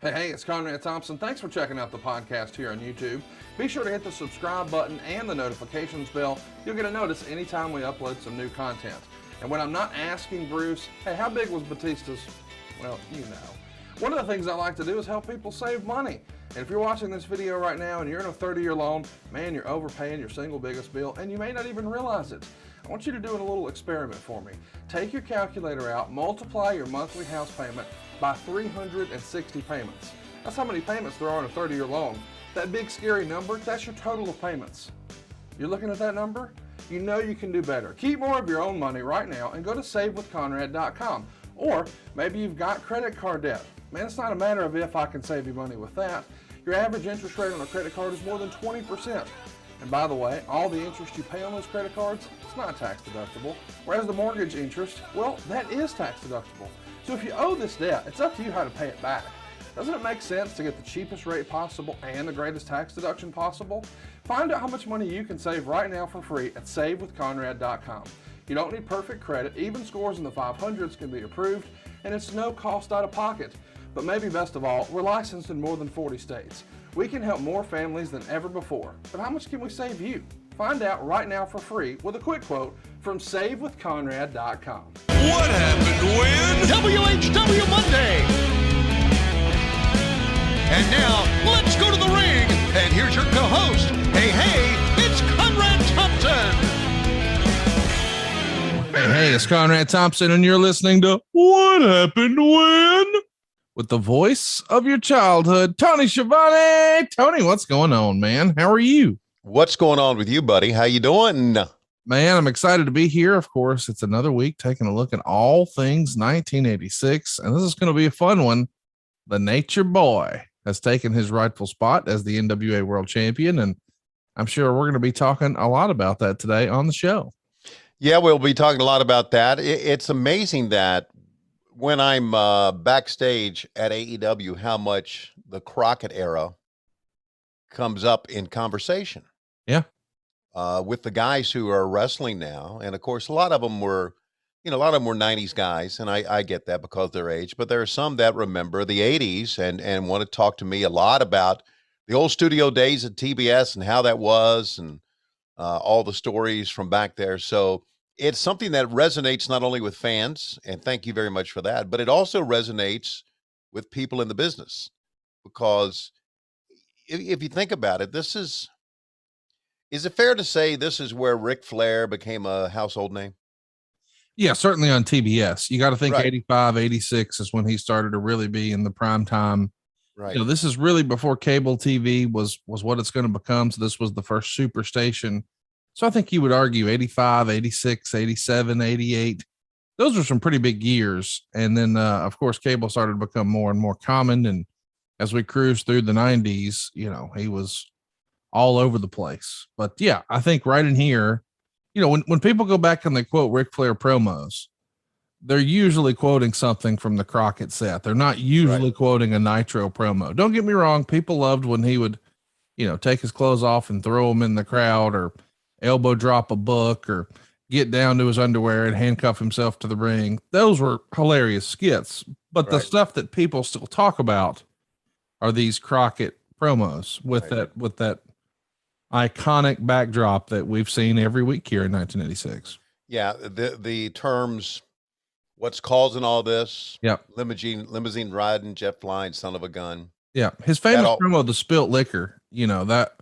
Hey, it's Conrad Thompson. Thanks for checking out the podcast here on YouTube. Be sure to hit the subscribe button and the notifications bell. You'll get a notice anytime we upload some new content. And when I'm not asking Bruce, hey, how big was Batista's? Well, you know. One of the things I like to do is help people save money. And if you're watching this video right now and you're in a 30-year loan, man, you're overpaying your single biggest bill and you may not even realize it. I want you to do a little experiment for me. Take your calculator out, multiply your monthly house payment by 360 payments. That's how many payments there are on a 30-year loan. That big scary number, that's your total of payments. You're looking at that number? You know you can do better. Keep more of your own money right now and go to savewithconrad.com. Or maybe you've got credit card debt. Man, it's not a matter of if I can save you money with that. Your average interest rate on a credit card is more than 20%. And by the way, all the interest you pay on those credit cards, it's not tax deductible. Whereas the mortgage interest, well, that is tax deductible. So if you owe this debt, it's up to you how to pay it back. Doesn't it make sense to get the cheapest rate possible and the greatest tax deduction possible? Find out how much money you can save right now for free at savewithconrad.com. You don't need perfect credit. Even scores in the 500s can be approved, and it's no cost out of pocket. But maybe best of all, we're licensed in more than 40 states. We can help more families than ever before. But how much can we save you? Find out right now for free with a quick quote from savewithconrad.com. What happened when? WHW Monday. And now, let's go to the ring. And here's your co-host. Hey, it's Conrad Thompson. Hey, it's Conrad Thompson, and you're listening to What Happened When? With the voice of your childhood, Tony Schiavone. Tony, what's going on, man? How are you? What's going on with you, buddy? How you doing? Man, I'm excited to be here. Of course, it's another week taking a look at all things 1986, and this is going to be a fun one. The Nature Boy has taken his rightful spot as the NWA World Champion, and I'm sure we're going to be talking a lot about that today on the show. Yeah, we'll be talking a lot about that. It's amazing that when I'm backstage at AEW, how much the Crockett era comes up in conversation. Yeah. With the guys who are wrestling now. And of course, a lot of them were 90s guys. And I get that because of their age, but there are some that remember the 80s and want to talk to me a lot about the old studio days at TBS and how that was and all the stories from back there. So it's something that resonates not only with fans, and thank you very much for that, but it also resonates with people in the business. Because if you think about it, is it fair to say this is where Ric Flair became a household name? Yeah, certainly on TBS. You got to think Right. 85, 86 is when he started to really be in the prime time. Right. You know, this is really before cable TV was what it's going to become. So this was the first super station. So I think you would argue 85, 86, 87, 88. Those were some pretty big years. And then, of course, cable started to become more and more common. And as we cruised through the 90s, you know, he was all over the place. But yeah, I think right in here, you know, when people go back and they quote Ric Flair promos, they're usually quoting something from the Crockett set. They're not usually quoting a Nitro promo. Don't get me wrong. People loved when he would, you know, take his clothes off and throw them in the crowd, or elbow drop a book, or get down to his underwear and handcuff himself to the ring. Those were hilarious skits. But the stuff that people still talk about are these Crockett promos with that iconic backdrop that we've seen every week here in 1986. Yeah. The terms, what's causing all this? Yep. Limousine riding, jet flying, son of a gun. Yeah. His famous promo, the spilt liquor, you know, that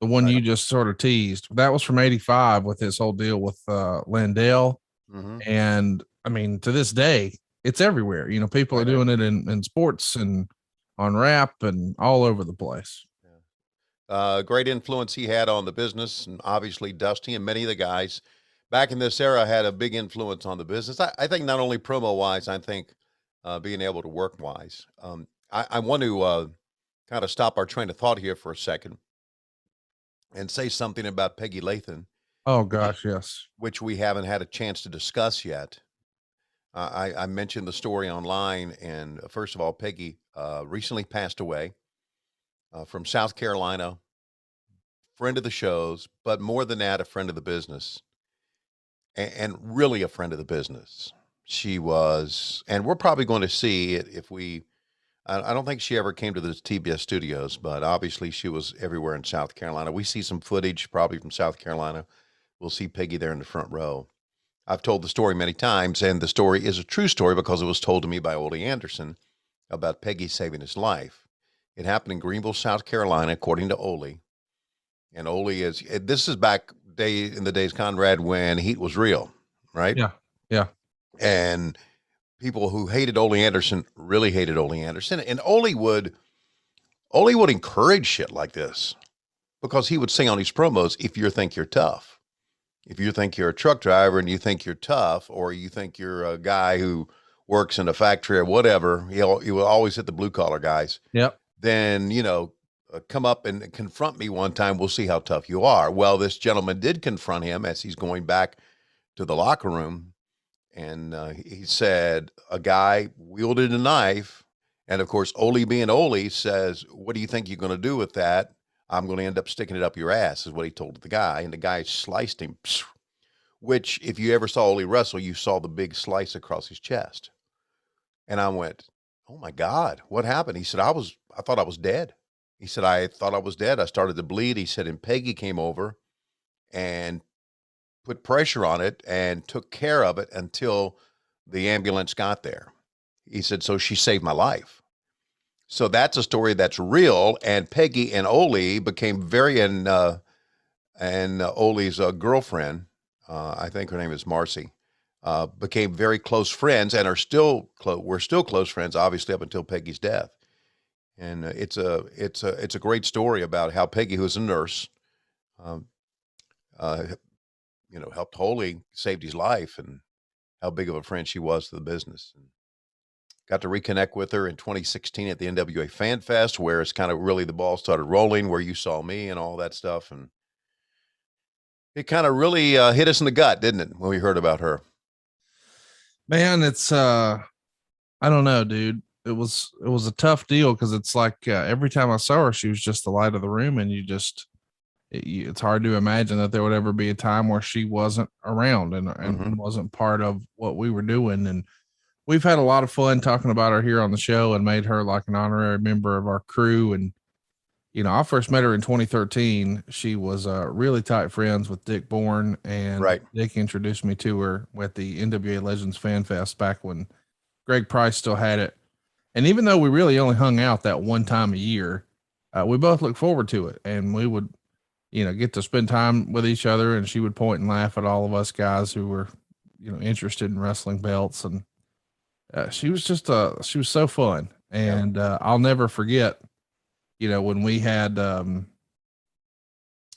the one you just sort of teased, that was from 85 with his whole deal with Landell. Mm-hmm. And I mean, to this day, it's everywhere. You know, people are doing it in sports and on rap and all over the place. Great influence he had on the business, and obviously Dusty and many of the guys back in this era had a big influence on the business. I think not only promo wise, I think being able to work wise. I want to kind of stop our train of thought here for a second and say something about Peggy Latham. Oh gosh, yes. Which we haven't had a chance to discuss yet. I mentioned the story online, and first of all, Peggy recently passed away from South Carolina, friend of the shows, but more than that, a friend of the business, and really a friend of the business. She was, and we're probably going to see it if we I don't think she ever came to the TBS studios, but obviously she was everywhere in South Carolina. We see some footage probably from South Carolina. We'll see Peggy there in the front row. I've told the story many times, and the story is a true story because it was told to me by Ole Anderson about Peggy saving his life. It happened in Greenville, South Carolina, according to Ole. And this is back in the days, Conrad, when heat was real, right? Yeah. Yeah. And people who hated Ole Anderson really hated Ole Anderson. And Ole would encourage shit like this because he would say on his promos, if you think you're tough, if you think you're a truck driver and you think you're tough, or you think you're a guy who works in a factory or whatever, he will always hit the blue collar guys. Yep. Then, come up and confront me one time. We'll see how tough you are. Well, this gentleman did confront him as he's going back to the locker room. And he said, a guy wielded a knife. And of course, Ole being Ole says, what do you think you're going to do with that? I'm going to end up sticking it up your ass, is what he told the guy. And the guy sliced him, which if you ever saw Ole wrestle, you saw the big slice across his chest. And I went, oh my God, what happened? He said, I thought I was dead. He said, I thought I was dead. I started to bleed. He said, and Peggy came over and put pressure on it and took care of it until the ambulance got there. He said, so she saved my life. So that's a story that's real. And Peggy and Ole became and Ole's girlfriend, I think her name is Marcy, became very close friends and we're still close friends, obviously, up until Peggy's death. And it's a great story about how Peggy, who's a nurse, helped Ole, saved his life, and how big of a friend she was to the business. And got to reconnect with her in 2016 at the NWA Fan Fest, where it's kind of really the ball started rolling, where you saw me and all that stuff. And it kind of really hit us in the gut, didn't it, when we heard about her? Man, it's I don't know, dude. It was a tough deal because it's like every time I saw her, she was just the light of the room, and it's hard to imagine that there would ever be a time where she wasn't around and wasn't part of what we were doing. And we've had a lot of fun talking about her here on the show and made her like an honorary member of our crew. And, I first met her in 2013. She was really tight friends with Dick Bourne, and Dick introduced me to her at the NWA Legends Fan Fest back when Greg Price still had it. And even though we really only hung out that one time a year, we both looked forward to it, and we would, get to spend time with each other, and she would point and laugh at all of us guys who were, interested in wrestling belts. And she was so fun. And I'll never forget, when we had, I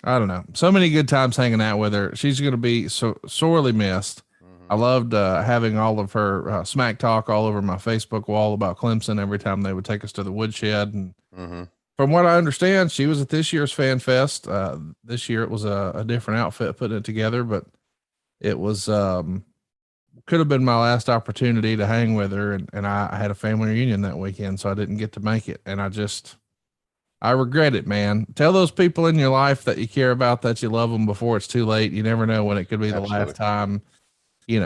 don't know, so many good times hanging out with her. She's going to be so sorely missed. I loved having all of her smack talk all over my Facebook wall about Clemson every time they would take us to the woodshed. And from what I understand, she was at this year's Fan Fest. This year it was a different outfit putting it together, but it was could have been my last opportunity to hang with her. And I had a family reunion that weekend, so I didn't get to make it. And I regret it, man. Tell those people in your life that you care about that you love them before it's too late. You never know when it could be the last time.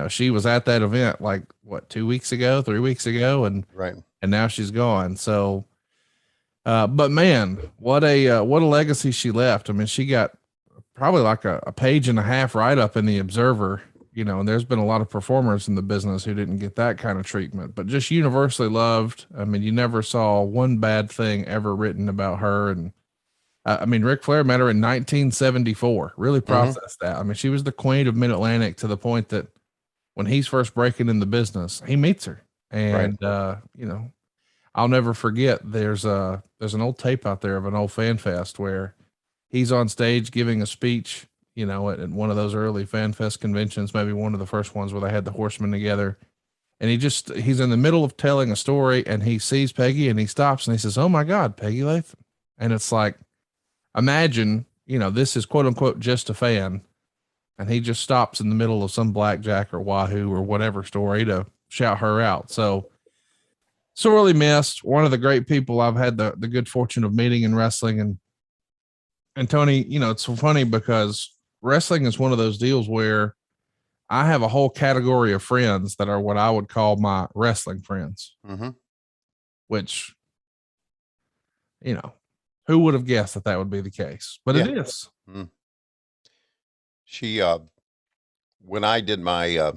She was at that event like 3 weeks ago, and now she's gone. So, but man, what a legacy she left. I mean, she got probably like a page and a half write-up in the Observer, and there's been a lot of performers in the business who didn't get that kind of treatment, but just universally loved. I mean, you never saw one bad thing ever written about her. And Ric Flair met her in 1974, really processed that. I mean, she was the queen of Mid-Atlantic to the point that when he's first breaking in the business, he meets her. And, I'll never forget, there's an old tape out there of an old Fan Fest where he's on stage giving a speech, at one of those early Fan Fest conventions, maybe one of the first ones where they had the Horsemen together. And he's in the middle of telling a story, and he sees Peggy, and he stops and he says, "Oh my God, Peggy Latham." And it's like, imagine, this is quote unquote just a fan, and he just stops in the middle of some blackjack or wahoo or whatever story to shout her out. So sorely missed. One of the great people I've had the good fortune of meeting in wrestling. And Tony, it's so funny because wrestling is one of those deals where I have a whole category of friends that are what I would call my wrestling friends, which you know, who would have guessed that that would be the case? But Yeah. it is. Mm. She, when I did my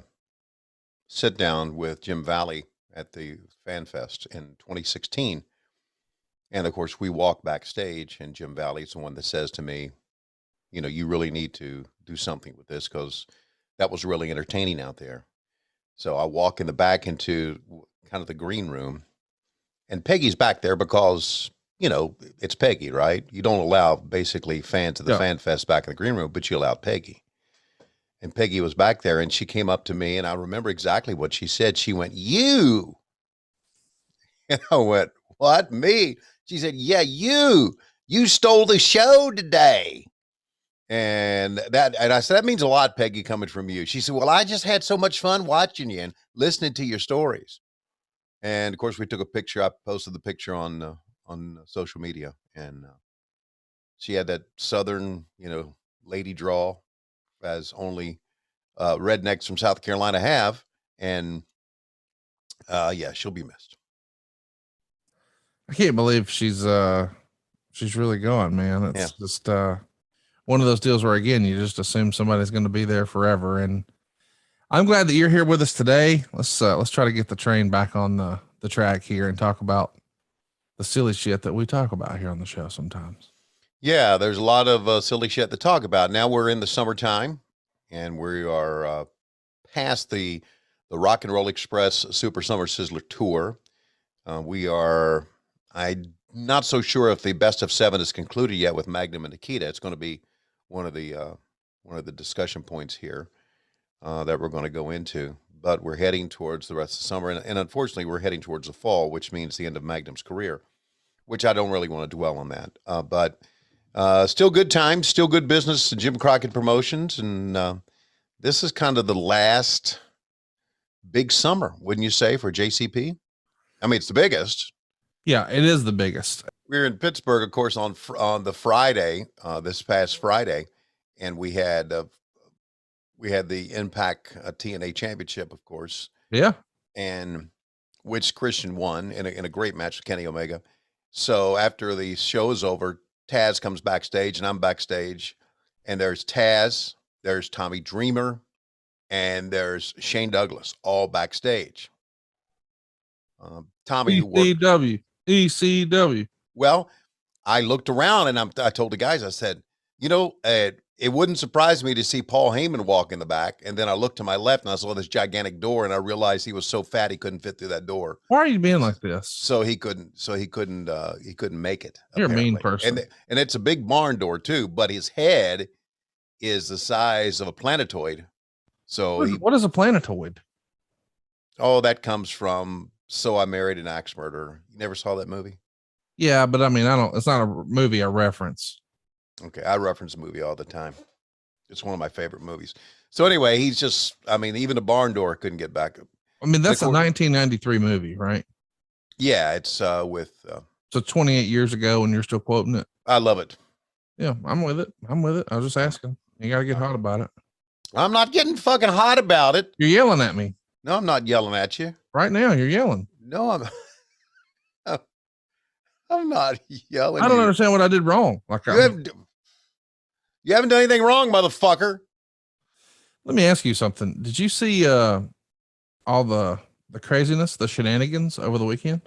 sit down with Jim Valley at the Fan Fest in 2016, and of course we walk backstage, and Jim Valley's the one that says to me, you know, you really need to do something with this because that was really entertaining out there. So I walk in the back into kind of the green room, and Peggy's back there because, you know, it's Peggy, right? You don't allow basically fans of the Fan Fest back in the green room, but you allow Peggy. And Peggy was back there, and she came up to me, and I remember exactly what she said. She went, "You." And I went, "What, me?" She said, "Yeah, you. You stole the show today." And I said, "That means a lot, Peggy, coming from you." She said, "Well, I just had so much fun watching you and listening to your stories." And of course, we took a picture. I posted the picture on social media, and she had that Southern, you know, lady drawl, as only rednecks from South Carolina have, and yeah, she'll be missed. I can't believe she's really gone, man. It's just one of those deals where, again, you just assume somebody's going to be there forever. And I'm glad that you're here with us today. Let's try to get the train back on the track here and talk about the silly shit that we talk about here on the show sometimes. Yeah, there's a lot of silly shit to talk about. Now we're in the summertime, and we are past the Rock and Roll Express Super Summer Sizzler Tour. I'm not so sure if the best of 7 is concluded yet with Magnum and Nikita. It's going to be one of the discussion points here that we're going to go into. But we're heading towards the rest of the summer, and unfortunately, we're heading towards the fall, which means the end of Magnum's career, which I don't really want to dwell on that. But still good times, still good business, Jim Crockett Promotions, and this is kind of the last big summer, wouldn't you say, for JCP? I mean, it's the biggest. Yeah, it is the biggest. We were in Pittsburgh, of course, on the Friday, this past Friday, and we had the Impact TNA Championship, of course. Yeah, and which Christian won in a great match with Kenny Omega. So after the show is over, Taz comes backstage, and I'm backstage, and there's Taz, there's Tommy Dreamer, and there's Shane Douglas, all backstage. Tommy ECW. Well, I looked around, and I told the guys, I said, you know, it wouldn't surprise me to see Paul Heyman walk in the back. And then I looked to my left, and I saw this gigantic door, and I realized he was so fat he couldn't fit through that door. Why are you being like this? So he couldn't make it. You're apparently. a mean person. And it's a big barn door too, but his head is the size of a planetoid. So what is a planetoid? Oh, that comes from So I Married an Axe Murderer. You never saw that movie? Yeah, but I mean, it's not a movie I reference. Okay, I reference the movie all the time. It's one of my favorite movies. So anyway, he's just, I mean, even a barn door couldn't get back. I mean, that's a 1993 movie, right? Yeah, it's with. So 28 years ago, and you're still quoting it. I love it. Yeah, I'm with it. I was just asking. You got to get hot about it. I'm not getting fucking hot about it. You're yelling at me. No, I'm not yelling at you. Right now, you're yelling. No, I'm not yelling. I don't understand what I did wrong. You haven't done anything wrong, motherfucker. Let me ask you something. Did you see all the craziness, the shenanigans over the weekend?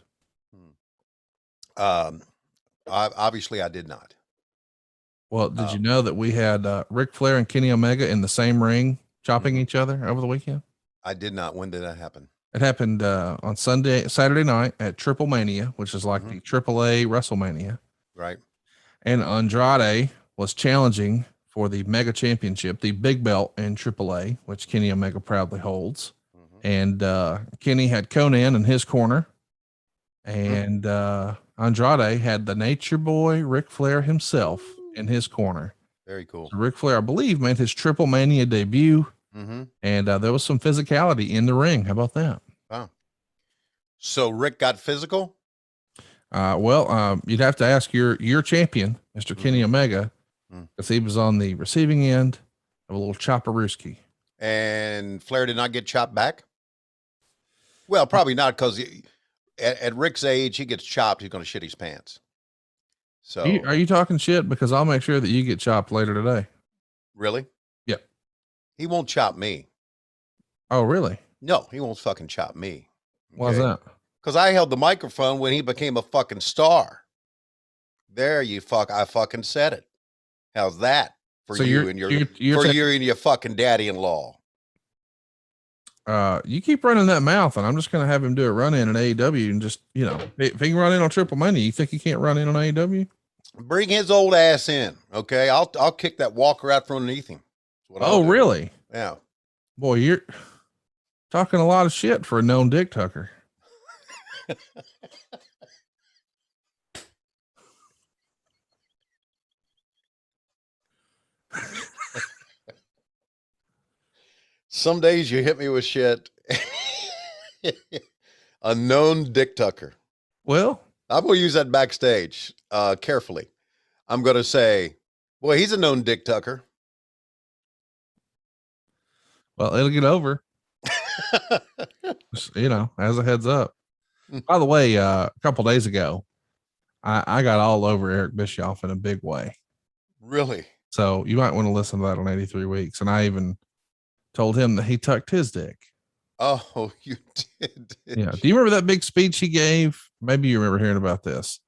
Obviously I did not. Well, did you know that we had Ric Flair and Kenny Omega in the same ring chopping each other over the weekend? I did not. When did that happen? It happened on Saturday night at Triple Mania, which is like the AAA WrestleMania. Right. And Andrade was challenging for the Mega Championship, the big belt in AAA, which Kenny Omega proudly holds. And Kenny had Conan in his corner, and Andrade had the Nature Boy Ric Flair himself in his corner. Very cool. So Ric Flair, I believe, made his Triple Mania debut, and there was some physicality in the ring. How about that? Wow. So Rick got physical? You'd have to ask your champion, Mr. Kenny Omega, because he was on the receiving end of a little chopperooski. And Flair did not get chopped back? Well, probably not, because at Rick's age, he gets chopped, he's going to shit his pants. So Are you talking shit? Because I'll make sure that you get chopped later today. really? Yep. He won't chop me. Oh, really? No, he won't fucking chop me. Why's that? Because I held the microphone when he became a fucking star. There you fuck. I fucking said it. How's that for So you and your you and your fucking daddy-in-law? You keep running that mouth, and I'm just gonna have him do a run in AEW, and just if he can run in on Triple Mania, you think he can't run in on AEW? Bring his old ass in, okay? I'll kick that walker out from underneath him. Oh, really? Yeah. Boy, you're talking a lot of shit for a known dick tucker. Some days you hit me with shit. A known dick tucker. Well, I'm going to use that backstage carefully. I'm going to say, boy, he's a known dick tucker. Well, it'll get over. Just, as a heads up. By the way, a couple days ago, I got all over Eric Bischoff in a big way. Really? So you might want to listen to that on 83 Weeks. And I even told him that he tucked his dick. Oh, you did. Yeah. Do you remember that big speech he gave? Maybe you remember hearing about this.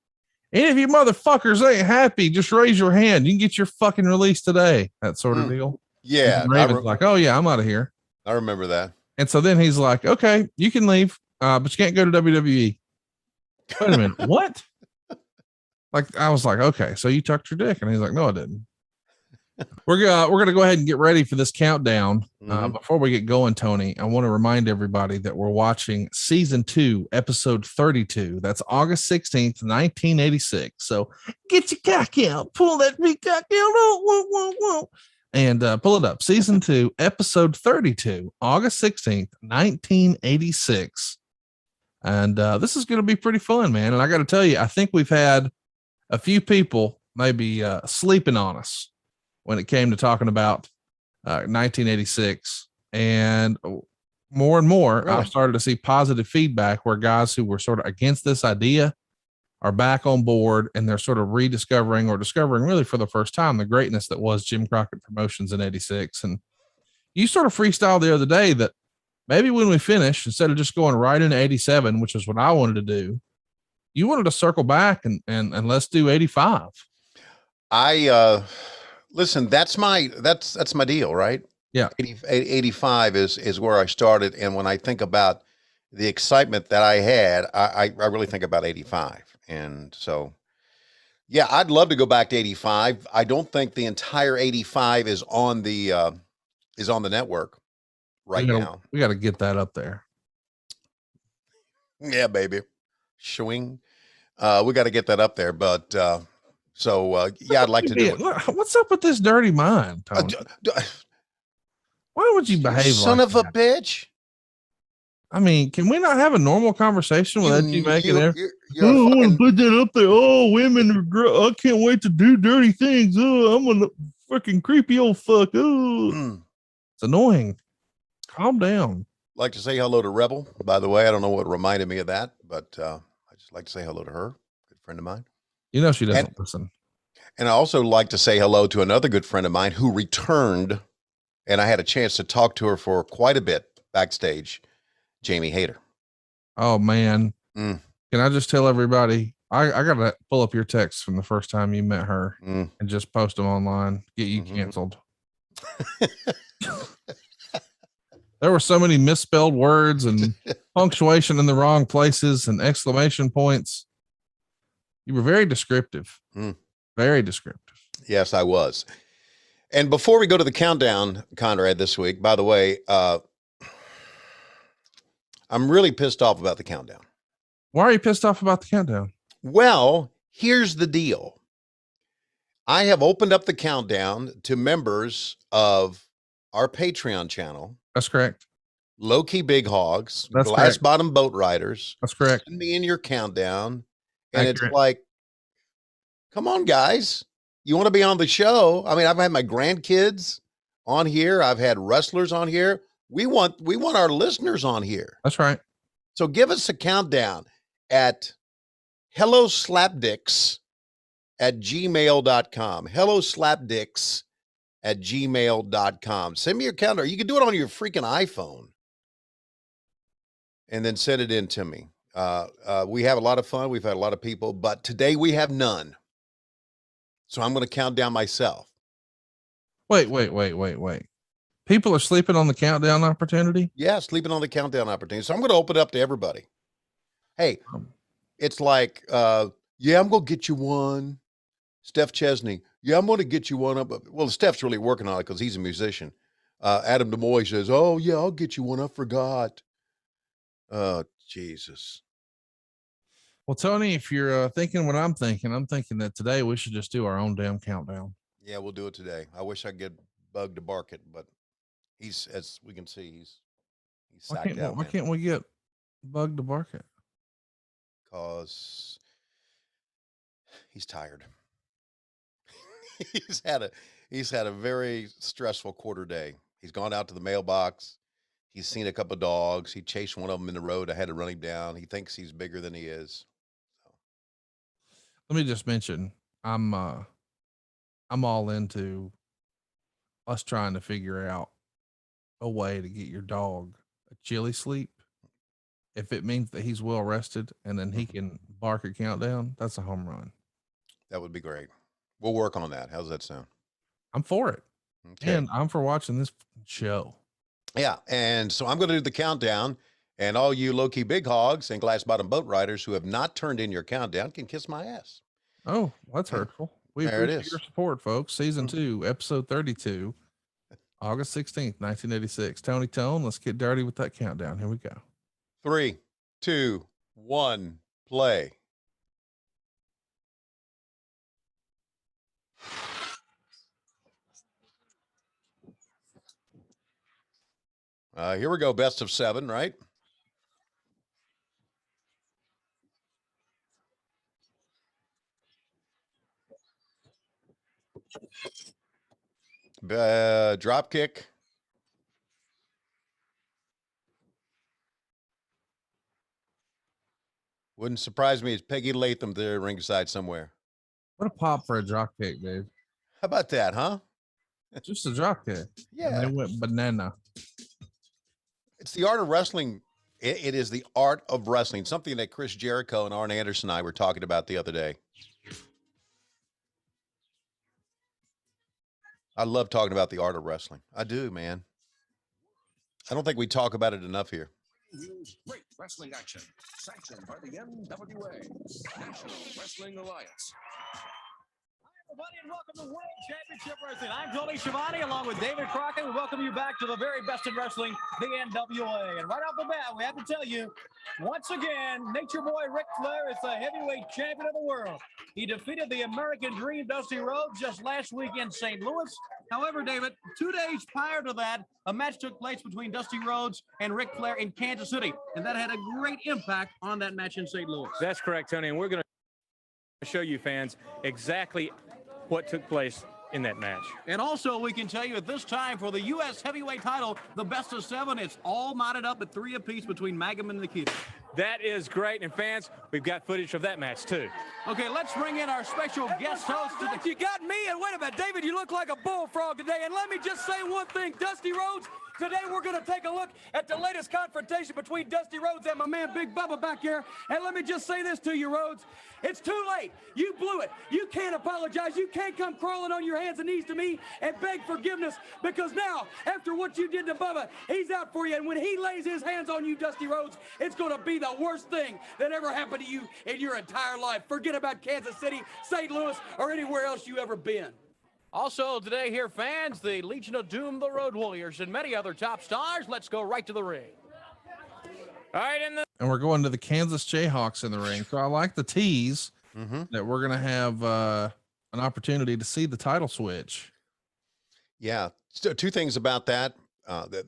Any of you motherfuckers ain't happy, just raise your hand. You can get your fucking release today. That sort of deal. Yeah. Raven's like, oh yeah, I'm out of here. I remember that. And so then he's like, okay, you can leave, but you can't go to WWE. Wait a minute. What? Like, I was like, okay, so you tucked your dick. And he's like, no, I didn't. We're going to go ahead and get ready for this countdown. Before we get going, Tony, I want to remind everybody that we're watching season 2, episode 32. That's August 16th, 1986. So get your cock out, pull that big cock out. And pull it up. Season 2, episode 32, August 16th, 1986. And this is going to be pretty fun, man. And I got to tell you, I think we've had a few people maybe sleeping on us when it came to talking about 1986. And more and more, really? I've started to see positive feedback where guys who were sort of against this idea are back on board, and they're sort of rediscovering or discovering really for the first time the greatness that was Jim Crockett Promotions in 86. And you sort of freestyled the other day that maybe when we finish, instead of just going right into 87, which is what I wanted to do, you wanted to circle back and let's do 85. Listen, that's my deal, right? Yeah. 85 is where I started. And when I think about the excitement that I had, I really think about 85. And so, yeah, I'd love to go back to 85. I don't think the entire 85 is on the network right now. We got to get that up there. Yeah, baby. Swing. We got to get that up there. But, yeah, I'd like to do it. What's up with this dirty mind, Tony? Why would you behave son like of a bitch? I mean, can we not have a normal conversation without you making it? I want to put that up there. Oh, women are girl. I can't wait to do dirty things. Oh, I'm a freaking creepy old fuck. Oh, it's annoying. Calm down. Like to say hello to Rebel, by the way. I don't know what reminded me of that, but I just like to say hello to her. Good friend of mine. You know, she doesn't listen. And I also like to say hello to another good friend of mine who returned, and I had a chance to talk to her for quite a bit backstage, Jamie Hayter. Oh, man. Can I just tell everybody, I got to pull up your texts from the first time you met her and just post them online, get you canceled. There were so many misspelled words and punctuation in the wrong places and exclamation points. You were very descriptive. Very descriptive. Yes, I was. And before we go to the countdown, Conrad, this week, by the way, I'm really pissed off about the countdown. Why are you pissed off about the countdown? Well, here's the deal. I have opened up the countdown to members of our Patreon channel. That's correct. Low Key Big Hogs, That's Glass correct. Bottom Boat Riders. That's correct. Send me in your countdown. And Accurate. It's like, come on, guys. You want to be on the show? I mean, I've had my grandkids on here. I've had wrestlers on here. We want our listeners on here. That's right. So give us a countdown at Hello Slapdicks at gmail.com. Hello slapdicks at gmail.com. Send me your calendar. You can do it on your freaking iPhone and then send it in to me. We have a lot of fun. We've had a lot of people, but today we have none. So I'm going to count down myself. Wait. People are sleeping on the countdown opportunity? Yeah, sleeping on the countdown opportunity. So I'm going to open it up to everybody. Hey, it's like, yeah, I'm going to get you one. Steph Chesney. Yeah, I'm going to get you one up. Well, Steph's really working on it because he's a musician. Adam DeMoy says, oh, yeah, I'll get you one. I forgot. Oh, Jesus. Well, Tony, if you're thinking what I'm thinking that today we should just do our own damn countdown. Yeah, we'll do it today. I wish I could get Bug to bark it, but he's, as we can see, he's sacked out. Why can't we get Bug to bark it? Because he's tired. he's had a very stressful quarter day. He's gone out to the mailbox. He's seen a couple of dogs. He chased one of them in the road. I had to run him down. He thinks he's bigger than he is. So. Let me just mention, I'm all into us trying to figure out a way to get your dog a chilly sleep. If it means that he's well rested and then he can bark a countdown, that's a home run. That would be great. We'll work on that. How's that sound? I'm for it. Okay. And I'm for watching this show. Yeah. And so I'm going to do the countdown, and all you low-key big hogs and glass bottom boat riders who have not turned in your countdown can kiss my ass. Oh, that's hurtful. We There it appreciate is. your support, folks. Season 2, episode 32, August 16th, 1986. Tony Tone, let's get dirty with that countdown. Here we go. 3, 2, 1, play. Here we go. Best of 7, right? Drop kick. Wouldn't surprise me. It's Peggy Latham there ringside somewhere. What a pop for a drop kick, dude. How about that, huh? Just a drop kick. Yeah. And they went banana. It's the art of wrestling. It is the art of wrestling. Something that Chris Jericho and Arn Anderson and I were talking about the other day. I love talking about the art of wrestling. I do, man. I don't think we talk about it enough here. Great wrestling action, sanctioned by the NWA, National Wrestling Alliance. Everybody, and welcome to World Championship Wrestling. I'm Tony Schiavone, along with David Crockett. We welcome you back to the very best in wrestling, the NWA. And right off the bat, we have to tell you, once again, Nature Boy Ric Flair is the heavyweight champion of the world. He defeated the American Dream, Dusty Rhodes, just last week in St. Louis. However, David, 2 days prior to that, a match took place between Dusty Rhodes and Ric Flair in Kansas City, and that had a great impact on that match in St. Louis. That's correct, Tony, and we're going to show you fans exactly what took place in that match. And also, we can tell you at this time for the U.S. heavyweight title, the best of 7, it's all mounted up at 3 apiece between Magnum and Nikita. That is great, and fans, we've got footage of that match too. Okay, let's bring in our special guest host. You got me, and wait a minute, David, you look like a bullfrog today, and let me just say one thing, Dusty Rhodes, today we're going to take a look at the latest confrontation between Dusty Rhodes and my man Big Bubba back here, and let me just say this to you, Rhodes, it's too late. You blew it. You can't apologize. You can't come crawling on your hands and knees to me and beg forgiveness, because now, after what you did to Bubba, he's out for you, and when he lays his hands on you, Dusty Rhodes, it's going to be the worst thing that ever happened to you in your entire life. Forget about Kansas City, St. Louis, or anywhere else you ever been. Also today here, fans, the Legion of Doom, the Road Warriors, and many other top stars. Let's go right to the ring. All right, And we're going to the Kansas Jayhawks in the ring. So I like the tease that we're going to have an opportunity to see the title switch. Yeah. So 2 things about that.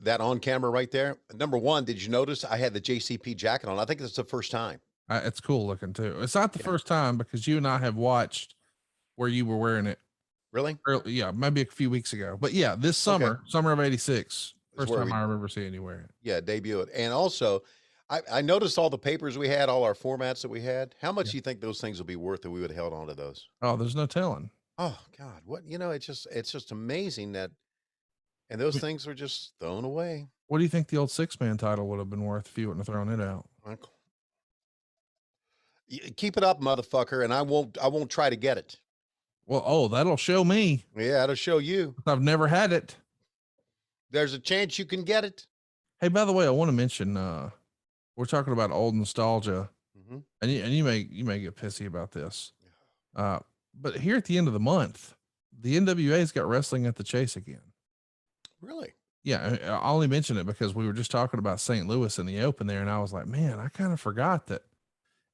That on camera right there. Number 1, did you notice I had the JCP jacket on? I think it's the first time. It's cool looking too. It's not the first time, because you and I have watched where you were wearing it. Really? Yeah, maybe a few weeks ago. But yeah, this summer, summer of '86, first time I remember seeing you wearing it. Yeah, debut it. And also, I noticed all the papers we had, all our formats that we had. How much Yeah. do you think those things would be worth if we would have held on to those? Oh, there's no telling. Oh God, what it's just amazing that, and those things were just thrown away. What do you think the old 6-man title would have been worth if you wouldn't have thrown it out? Like, keep it up, motherfucker, and I won't try to get it. Well, oh, that'll show me. Yeah, it'll show you. I've never had it. There's a chance you can get it. Hey, by the way, I want to mention, we're talking about old nostalgia, Mm-hmm. and you may get pissy about this. But here at the end of the month, the NWA's got wrestling at the Chase again. Really? Yeah. I only mention it because we were just talking about St. Louis in the open there. And I was like, man, I kind of forgot that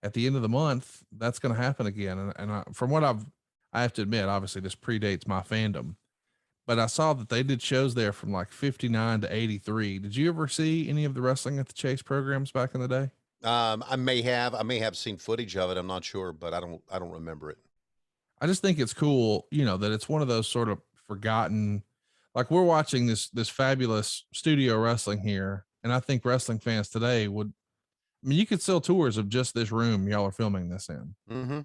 at the end of the month, that's going to happen again. And from what I have to admit, obviously this predates my fandom, but I saw that they did shows there from like 59 to 83. Did you ever see any of the wrestling at the Chase programs back in the day? I may have seen footage of it. I'm not sure, but I don't remember it. I just think it's cool, that it's one of those sort of forgotten, like we're watching this fabulous studio wrestling here. And I think wrestling fans today you could sell tours of just this room y'all are filming this in. Mm-hmm.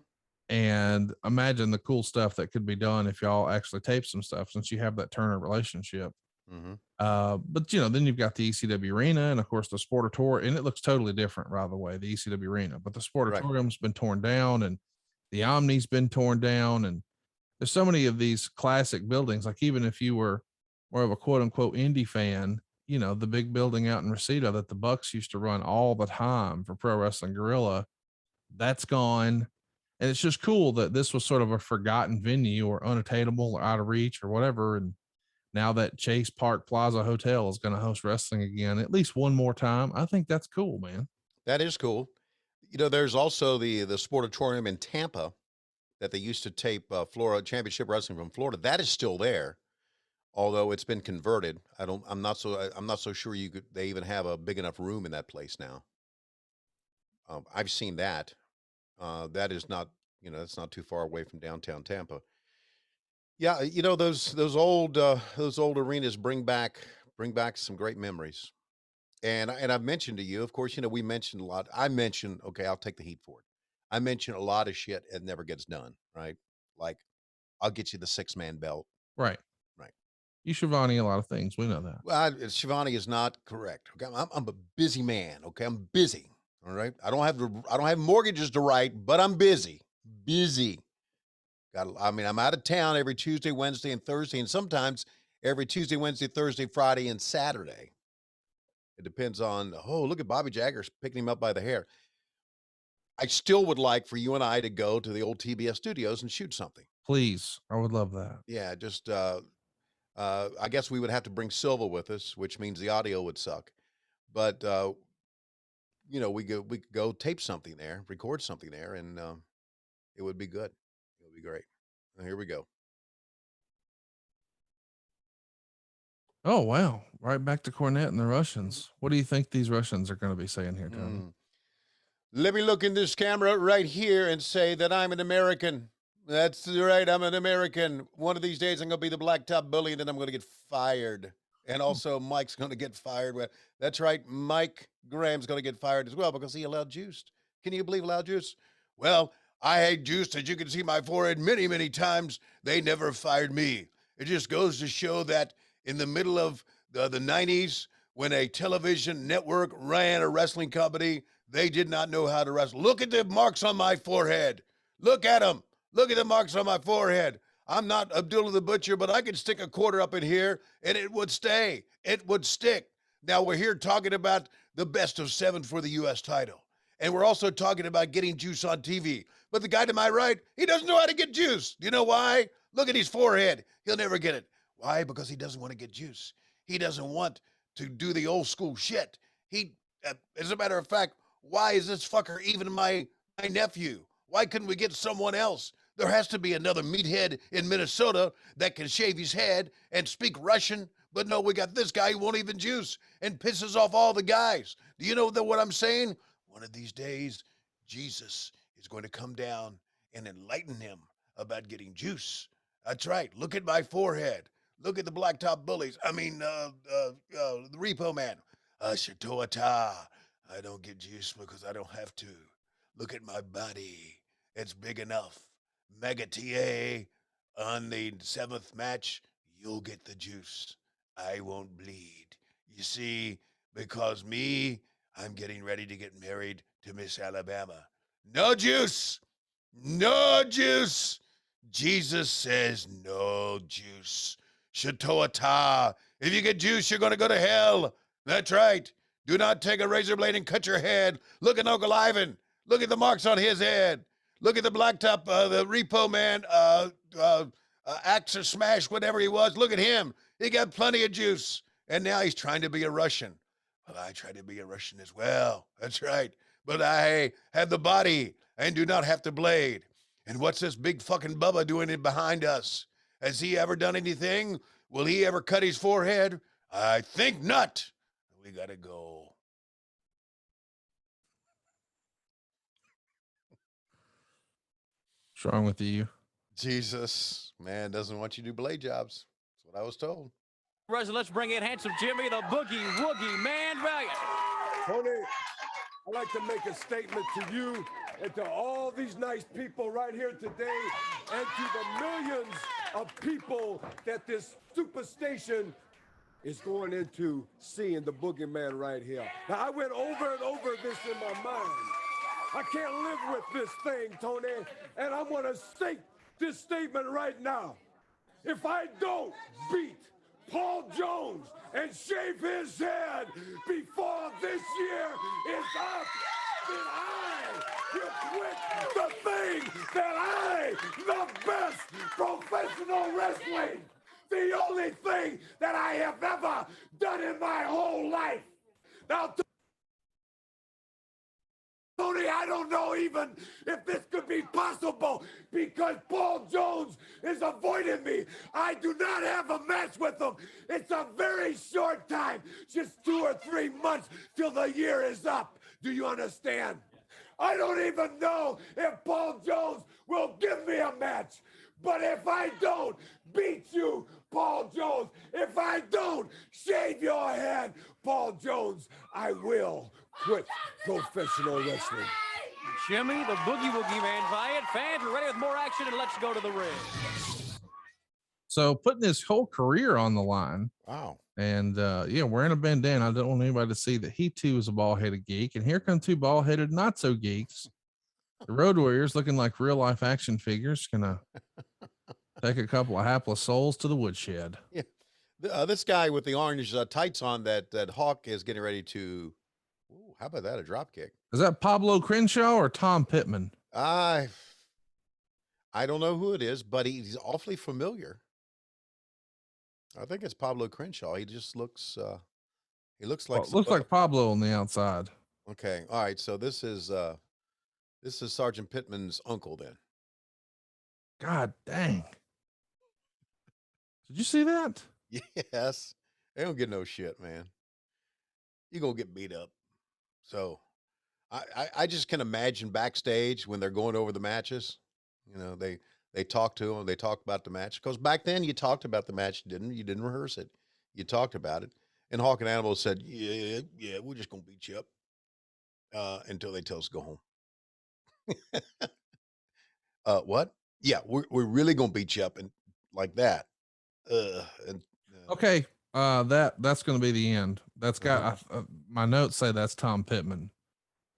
And imagine the cool stuff that could be done if y'all actually tape some stuff, since you have that Turner relationship. Mm-hmm. But then you've got the ECW arena and of course the Sportatorium, and it looks totally different, by the way, the ECW arena, but the Sportatorium's been torn down and the Omni's been torn down. And there's so many of these classic buildings. Like even if you were more of a quote unquote indie fan, the big building out in Reseda that the Bucks used to run all the time for Pro Wrestling Guerrilla, that's gone. And it's just cool that this was sort of a forgotten venue or unattainable or out of reach or whatever. And now that Chase Park Plaza Hotel is going to host wrestling again, at least one more time, I think that's cool, man. That is cool. There's also the Sportatorium in Tampa that they used to tape Florida Championship Wrestling from Florida. That is still there, although it's been converted. I'm not so sure they even have a big enough room in that place now. I've seen that. That is not, that's not too far away from downtown Tampa. Yeah, those old arenas bring back some great memories. And I've mentioned to you, of course, we mentioned a lot. Okay, I'll take the heat for it. I mentioned a lot of shit that never gets done, right? Like, I'll get you the 6-man belt. Right. Right. You Schiavone a lot of things. We know that. Well, Schiavone is not correct. Okay, I'm a busy man. Okay, I'm busy. All right. I don't have mortgages to write, but I'm busy. I'm out of town every Tuesday, Wednesday, and Thursday, and sometimes every Tuesday, Wednesday, Thursday, Friday, and Saturday. It depends on, look at Bobby Jagger's picking him up by the hair. I still would like for you and I to go to the old TBS Studios and shoot something. Please. I would love that. Yeah, just, I guess we would have to bring Silva with us, which means the audio would suck. But, we could go tape something there, record something there, and it would be good. It would be great. Here we go. Oh, wow. Right back to Cornette and the Russians. What do you think these Russians are going to be saying here, Tony? Let me look in this camera right here and say that I'm an American. That's right. I'm an American. One of these days, I'm going to be the blacktop bully, and then I'm going to get fired. And also, Mike's going to get fired. That's right. Mike Graham's going to get fired as well because he allowed juice. Can you believe allowed juice? Well, I hate juice. As you can see my forehead many, many times. They never fired me. It just goes to show that in the middle of the 90s, when a television network ran a wrestling company, they did not know how to wrestle. Look at the marks on my forehead. Look at them. Look at the marks on my forehead. I'm not Abdullah the Butcher, but I could stick a quarter up in here and it would stay. It would stick. Now we're here talking about the best of 7 for the U.S. title. And we're also talking about getting juice on TV. But the guy to my right, he doesn't know how to get juice. Do you know why? Look at his forehead. He'll never get it. Why? Because he doesn't want to get juice. He doesn't want to do the old school shit. As a matter of fact, why is this fucker even my nephew? Why couldn't we get someone else? There has to be another meathead in Minnesota that can shave his head and speak Russian. But no, we got this guy who won't even juice and pisses off all the guys. Do you know what I'm saying? One of these days, Jesus is going to come down and enlighten him about getting juice. That's right. Look at my forehead. Look at the blacktop bullies. I mean, the Repo Man. Shatoata. I don't get juice because I don't have to. Look at my body. It's big enough. Mega TA on the 7th match, you'll get the juice. I won't bleed. You see, because me, I'm getting ready to get married to Miss Alabama. No juice. No juice. Jesus says no juice. Shatoata. If you get juice, you're going to go to hell. That's right. Do not take a razor blade and cut your head. Look at Uncle Ivan. Look at the marks on his head. Look at the blacktop, the repo man, axe or smash, whatever he was. Look at him. He got plenty of juice. And now he's trying to be a Russian. Well, I try to be a Russian as well. That's right. But I have the body and do not have the blade. And what's this big fucking Bubba doing in behind us? Has he ever done anything? Will he ever cut his forehead? I think not. We got to go. What's wrong with you? Jesus, man doesn't want you to do blade jobs. That's what I was told. Let's bring in handsome Jimmy, the Boogie Woogie Man Valiant. Tony, I'd like to make a statement to you and to all these nice people right here today and to the millions of people that this superstation is going into seeing the boogeyman right here. Now, I went over and over this in my mind. I can't live with this thing, Tony, and I'm going to state this statement right now. If I don't beat Paul Jones and shave his head before this year is up, then I will quit the thing that I love best, professional wrestling. The only thing that I have ever done in my whole life. Now, Tony, I don't know even if this could be possible because Paul Jones is avoiding me. I do not have a match with him. It's a very short time, just 2 or 3 months till the year is up. Do you understand? I don't even know if Paul Jones will give me a match. But if I don't beat you, Paul Jones, if I don't shave your head, Paul Jones, I will quit professional wrestling. Jimmy, the Boogie Woogie Man Valiant. Fans, we're ready with more action, and let's go to the ring. So putting his whole career on the line. Wow. And yeah, wearing a bandana. I don't want anybody to see that he too is a bald-headed geek. And here come 2 bald-headed not so geeks. The Road Warriors, looking like real life action figures, gonna take a couple of hapless souls to the woodshed. Yeah. This guy with the orange tights on, that Hawk is getting ready to. Ooh, how about that? A drop kick. Is that Pablo Crenshaw or Tom Pittman? I don't know who it is, but he's awfully familiar. I think it's Pablo Crenshaw. He just looks. He looks like. Well, looks like Pablo on the outside. Okay. All right. So this is Sergeant Pittman's uncle then. God dang. Did you see that? Yes. They don't get no shit, man. You're going to get beat up. So I just can imagine backstage when they're going over the matches, you know, they talk to them, they talk about the match. Because back then you talked about the match, didn't you? You didn't rehearse it. You talked about it. And Hawk and Animal said, yeah, we're just going to beat you up until they tell us to go home. What? Yeah, we're really going to beat you up and like that. Okay. That's going to be the end. That's got my notes say that's Tom Pittman.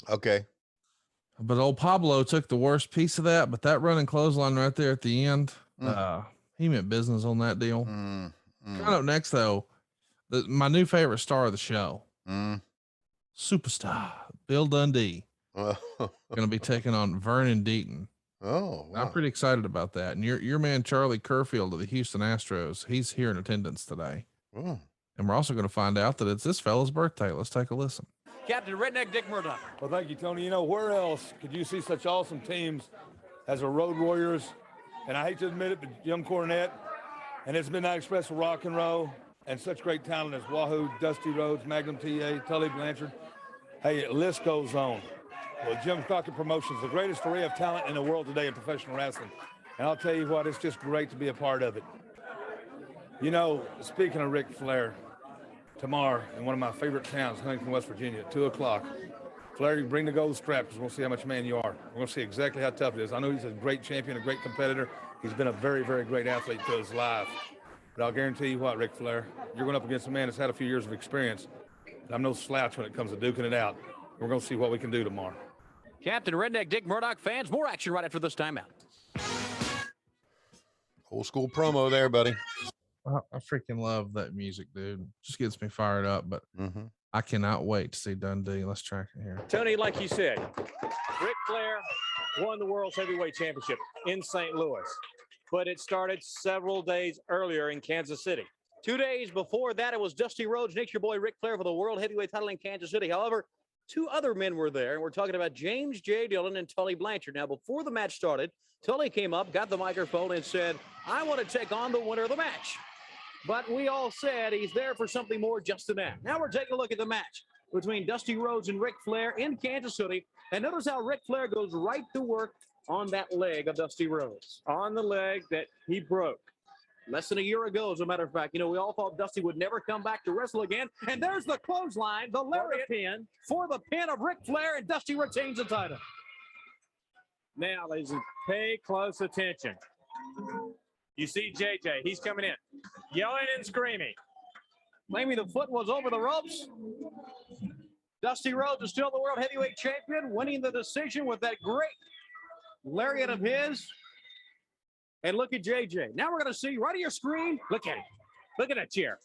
Okay. But old Pablo took the worst piece of that, but that running clothesline right there at the end, he meant business on that deal. Coming up next though, my new favorite star of the show, superstar Bill Dundee, going to be taking on Vernon Deaton. Oh, wow. I'm pretty excited about that. And your man Charlie Kerfield of the Houston Astros, he's here in attendance today. Oh. And we're also going to find out that it's this fella's birthday. Let's take a listen. Captain Redneck Dick Murdoch. Well, thank you, Tony. You know, where else could you see such awesome teams as the Road Warriors? And I hate to admit it, but young Cornette and his Midnight Express Rock and Roll and such great talent as Wahoo, Dusty Rhodes, Magnum TA, Tully Blanchard. Hey, the list goes on. Well, Jim Crockett Promotions, the greatest array of talent in the world today in professional wrestling. And I'll tell you what, it's just great to be a part of it. You know, speaking of Ric Flair, tomorrow in one of my favorite towns, Huntington, West Virginia, at 2 o'clock, Flair, you bring the gold strap because we're going to see how much man you are. We're going to see exactly how tough it is. I know he's a great champion, a great competitor. He's been a very, very great athlete to his life. But I'll guarantee you what, Ric Flair, you're going up against a man that's had a few years of experience. I'm no slouch when it comes to duking it out. We're going to see what we can do tomorrow. Captain Redneck Dick Murdoch fans, more action right after this timeout. Old school promo there, buddy. I freaking love that music, dude. Just gets me fired up, but I cannot wait to see Dundee. Let's track it here. Tony, like you said, Ric Flair won the World Heavyweight Championship in St. Louis, but it started several days earlier in Kansas City. 2 days before that, it was Dusty Rhodes, Nature Boy Ric Flair for the World Heavyweight title in Kansas City. However, 2 other men were there, and we're talking about James J. Dillon and Tully Blanchard. Now, before the match started, Tully came up, got the microphone, and said, I want to take on the winner of the match. But we all said he's there for something more just than that. Now we're taking a look at the match between Dusty Rhodes and Ric Flair in Kansas City. And notice how Ric Flair goes right to work on that leg of Dusty Rhodes. On the leg that he broke. Less than a year ago, as a matter of fact. You know, we all thought Dusty would never come back to wrestle again. And there's the clothesline, the lariat pin for the pin of Ric Flair, and Dusty retains the title. Now, ladies, pay close attention. You see JJ, he's coming in, yelling and screaming. Claiming the foot was over the ropes. Dusty Rhodes is still the World Heavyweight Champion, winning the decision with that great lariat of his. And look at JJ. Now we're going to see right on your screen. Look at it. Look at that chair.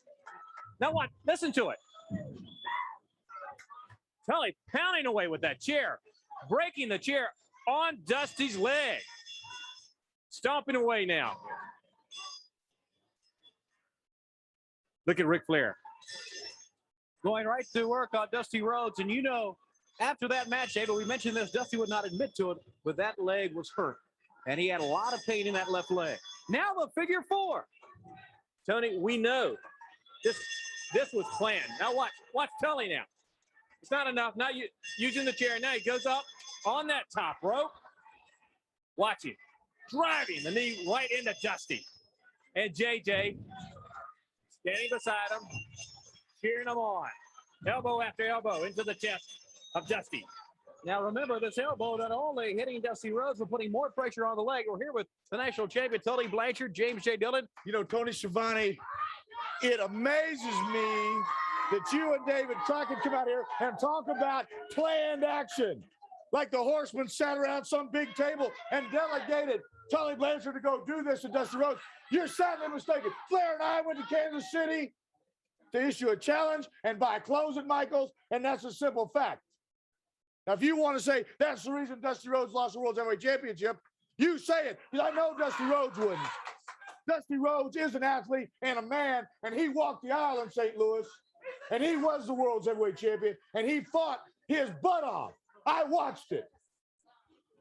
Now what? Listen to it. Tully pounding away with that chair, breaking the chair on Dusty's leg. Stomping away now. Look at Ric Flair. Going right to work on Dusty Rhodes. And you know, after that match, David, we mentioned this, Dusty would not admit to it, but that leg was hurt. And he had a lot of pain in that left leg. Now the figure 4. Tony, we know this was planned. Now watch Tully now. It's not enough. Now using the chair. Now he goes up on that top rope. Watch him. Driving the knee right into Dusty. And JJ standing beside him, cheering him on. Elbow after elbow into the chest of Dusty. Now remember, this elbow not only hitting Dusty Rhodes, but putting more pressure on the leg. We're here with the national champion, Tully Blanchard, James J. Dillon. You know, Tony Schiavone, it amazes me that you and David Crockett come out here and talk about planned action. Like the Horsemen sat around some big table and delegated Tully Blanchard to go do this to Dusty Rhodes. You're sadly mistaken. Flair and I went to Kansas City to issue a challenge and buy clothes at Michael's, and that's a simple fact. Now, if you want to say that's the reason Dusty Rhodes lost the World Heavyweight Championship, you say it, because I know Dusty Rhodes wouldn't. Dusty Rhodes is an athlete and a man, and he walked the aisle in St. Louis, and he was the World Heavyweight Champion, and he fought his butt off. I watched it.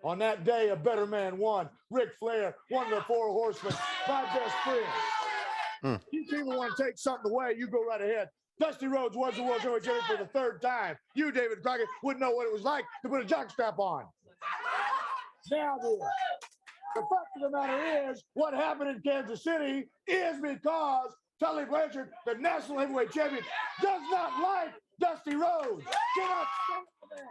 On that day, a better man won. Ric Flair, one of the 4 horsemen, my best friend. You people want to take something away, you go right ahead. Dusty Rhodes was the World Heavyweight Champion for the 3rd time. You, David Crockett, wouldn't know what it was like to put a jockstrap on. Now, dear, the fact of the matter is, what happened in Kansas City is because Tully Blanchard, the National Heavyweight Champion, does not like Dusty Rhodes. Cannot stand the man.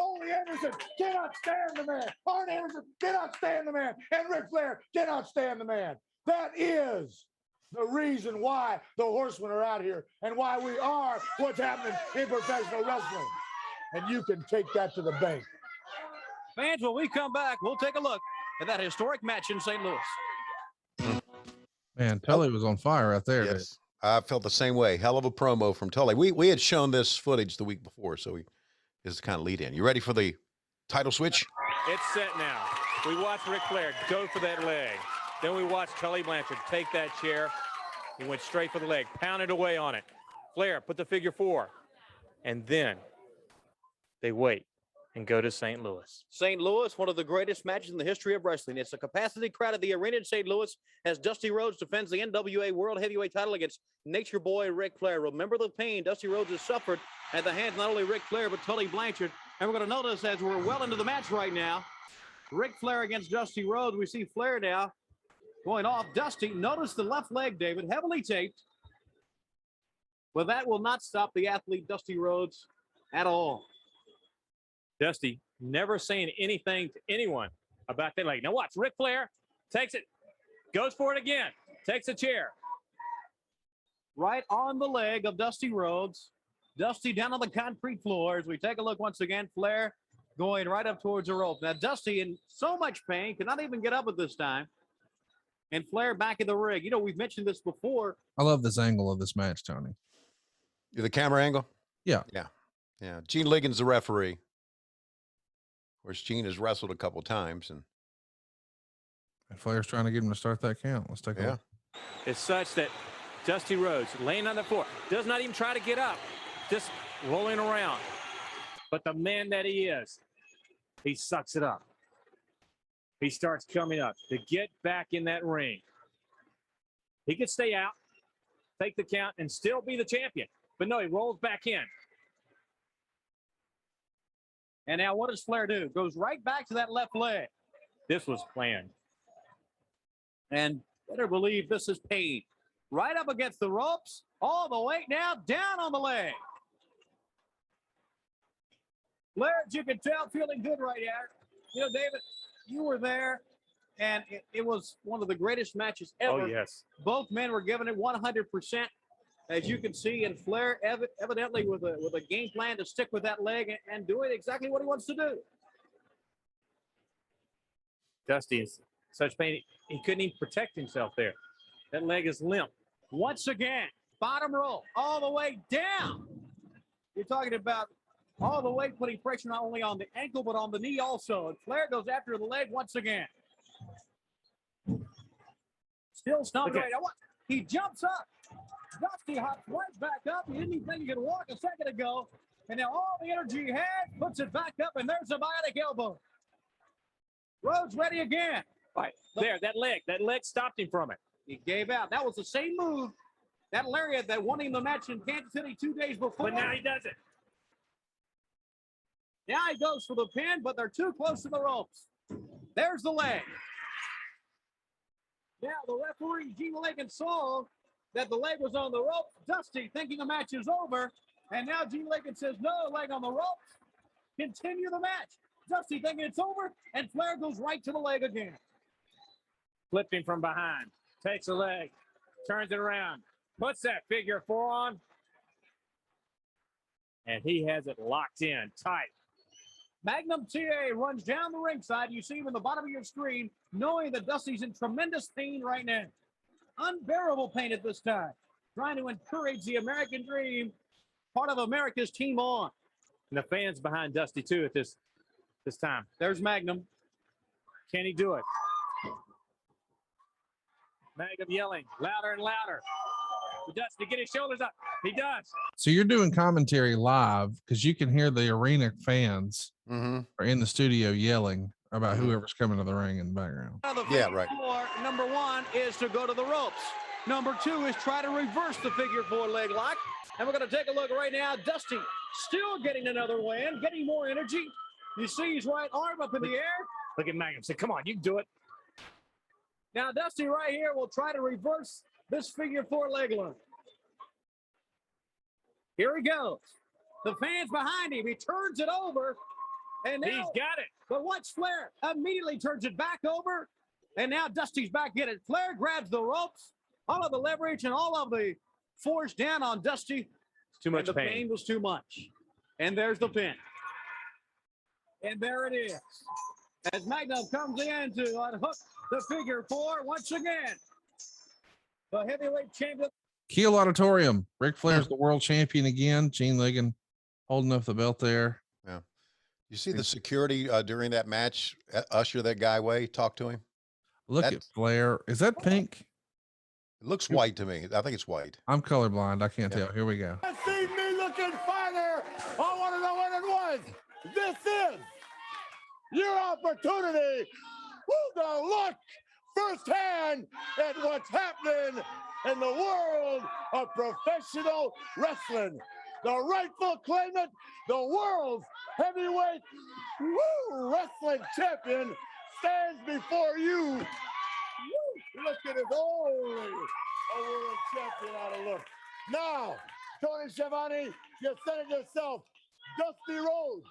Ole Anderson cannot stand the man. Arn Anderson cannot stand the man. And Ric Flair cannot stand the man. That is the reason why the Horsemen are out here and why we are what's happening in professional wrestling. And you can take that to the bank. Fans, when we come back, we'll take a look at that historic match in St. Louis. Man, Tully was on fire right there. Yes, I felt the same way. Hell of a promo from Tully. We had shown this footage the week before, so this is kind of lead in. You ready for the title switch? It's set now. We watched Ric Flair go for that leg. Then we watched Tully Blanchard take that chair. He went straight for the leg, pounded away on it. Flair put the figure 4. And then they wait and go to St. Louis. St. Louis, one of the greatest matches in the history of wrestling. It's a capacity crowd at the arena in St. Louis as Dusty Rhodes defends the NWA World Heavyweight title against Nature Boy Ric Flair. Remember the pain Dusty Rhodes has suffered at the hands not only Ric Flair, but Tully Blanchard. And we're going to notice as we're well into the match right now, Ric Flair against Dusty Rhodes. We see Flair now going off. Dusty, notice the left leg, David, heavily taped. But that will not stop the athlete Dusty Rhodes at all. Dusty never saying anything to anyone about that leg. Now watch, Ric Flair takes it, goes for it again, takes a chair. Right on the leg of Dusty Rhodes. Dusty down on the concrete floor as we take a look once again. Flair going right up towards the rope. Now Dusty in so much pain, could not even get up at this time. And Flair back in the ring. You know, we've mentioned this before. I love this angle of this match, Tony. The camera angle? Yeah. Yeah. Gene Ligon's the referee. Of course, Gene has wrestled a couple times, and Flair's trying to get him to start that count. Let's take a look. It's such that Dusty Rhodes laying on the floor, does not even try to get up, just rolling around. But the man that he is, he sucks it up. He starts coming up to get back in that ring. He could stay out, take the count, and still be the champion. But no, he rolls back in. And now what does Flair do? Goes right back to that left leg. This was planned. And better believe this is pain. Right up against the ropes, all the way now down on the leg. Flair, as you can tell, feeling good right here. You know, David, you were there, and it was one of the greatest matches ever. Oh, yes. Both men were giving it 100%, as you can see, and Flair evidently with a game plan to stick with that leg and doing exactly what he wants to do. Dusty is such pain, he couldn't even protect himself there. That leg is limp. Once again, bottom row, all the way down. You're talking about all the way putting pressure not only on the ankle, but on the knee also. And Flair goes after the leg once again. Still stomping right now. He jumps up. Dusty hops right back up. He didn't even think he could walk a second ago. And now all the energy he had, puts it back up, and there's a bionic elbow. Rhodes ready again. Right there, that leg stopped him from it. He gave out. That was the same move, that lariat that won him the match in Kansas City 2 days before. But now he does it. Now he goes for the pin, but they're too close to the ropes. There's the leg. Now the referee, Gene Ligon, saw that the leg was on the ropes. Dusty thinking the match is over. And now Gene Ligon says, no, leg on the ropes. Continue the match. Dusty thinking it's over, and Flair goes right to the leg again. Flipped him from behind. Takes the leg. Turns it around. Puts that figure 4 on. And he has it locked in tight. Magnum TA runs down the ringside. You see him in the bottom of your screen, knowing that Dusty's in tremendous pain right now. Unbearable pain at this time. Trying to encourage the American dream, part of America's team on. And the fans behind Dusty, too, at this time. There's Magnum. Can he do it? Magnum yelling louder and louder. Dusty, get his shoulders up. He does. So you're doing commentary live because you can hear the arena fans are in the studio yelling about whoever's coming to the ring in the background. Yeah, right. Number 1 is to go to the ropes. Number 2 is try to reverse the figure 4 leg lock. And we're going to take a look right now. Dusty still getting another win, getting more energy. You see his right arm up in the air. Look at Magnum. Say, come on, you can do it. Now, Dusty right here will try to reverse this figure 4 leg lock. Here he goes. The fans behind him. He turns it over. And now, he's got it. But watch Flair immediately turns it back over. And now Dusty's back in it. Flair grabs the ropes, all of the leverage and all of the force down on Dusty. It's too much the pain. pain was too much. And there's the pin. And there it is. As Magnum comes in to unhook the figure 4 once again. The heavyweight champion. Kiel Auditorium. Ric Flair's the world champion again. Gene Ligon holding up the belt there. Yeah. You see the security during that match usher that guy away, talk to him. Look at Flair. Is that pink? It looks white to me. I think it's white. I'm colorblind. I can't tell. Here we go. See me looking finer. I want to know what it was. This is your opportunity to look firsthand at what's happening in the world of professional wrestling. The rightful claimant, the world's heavyweight wrestling champion, stands before you. Look at his only a world champion out of look. Now, Tony Schiavone, you said it yourself, Dusty Rhodes,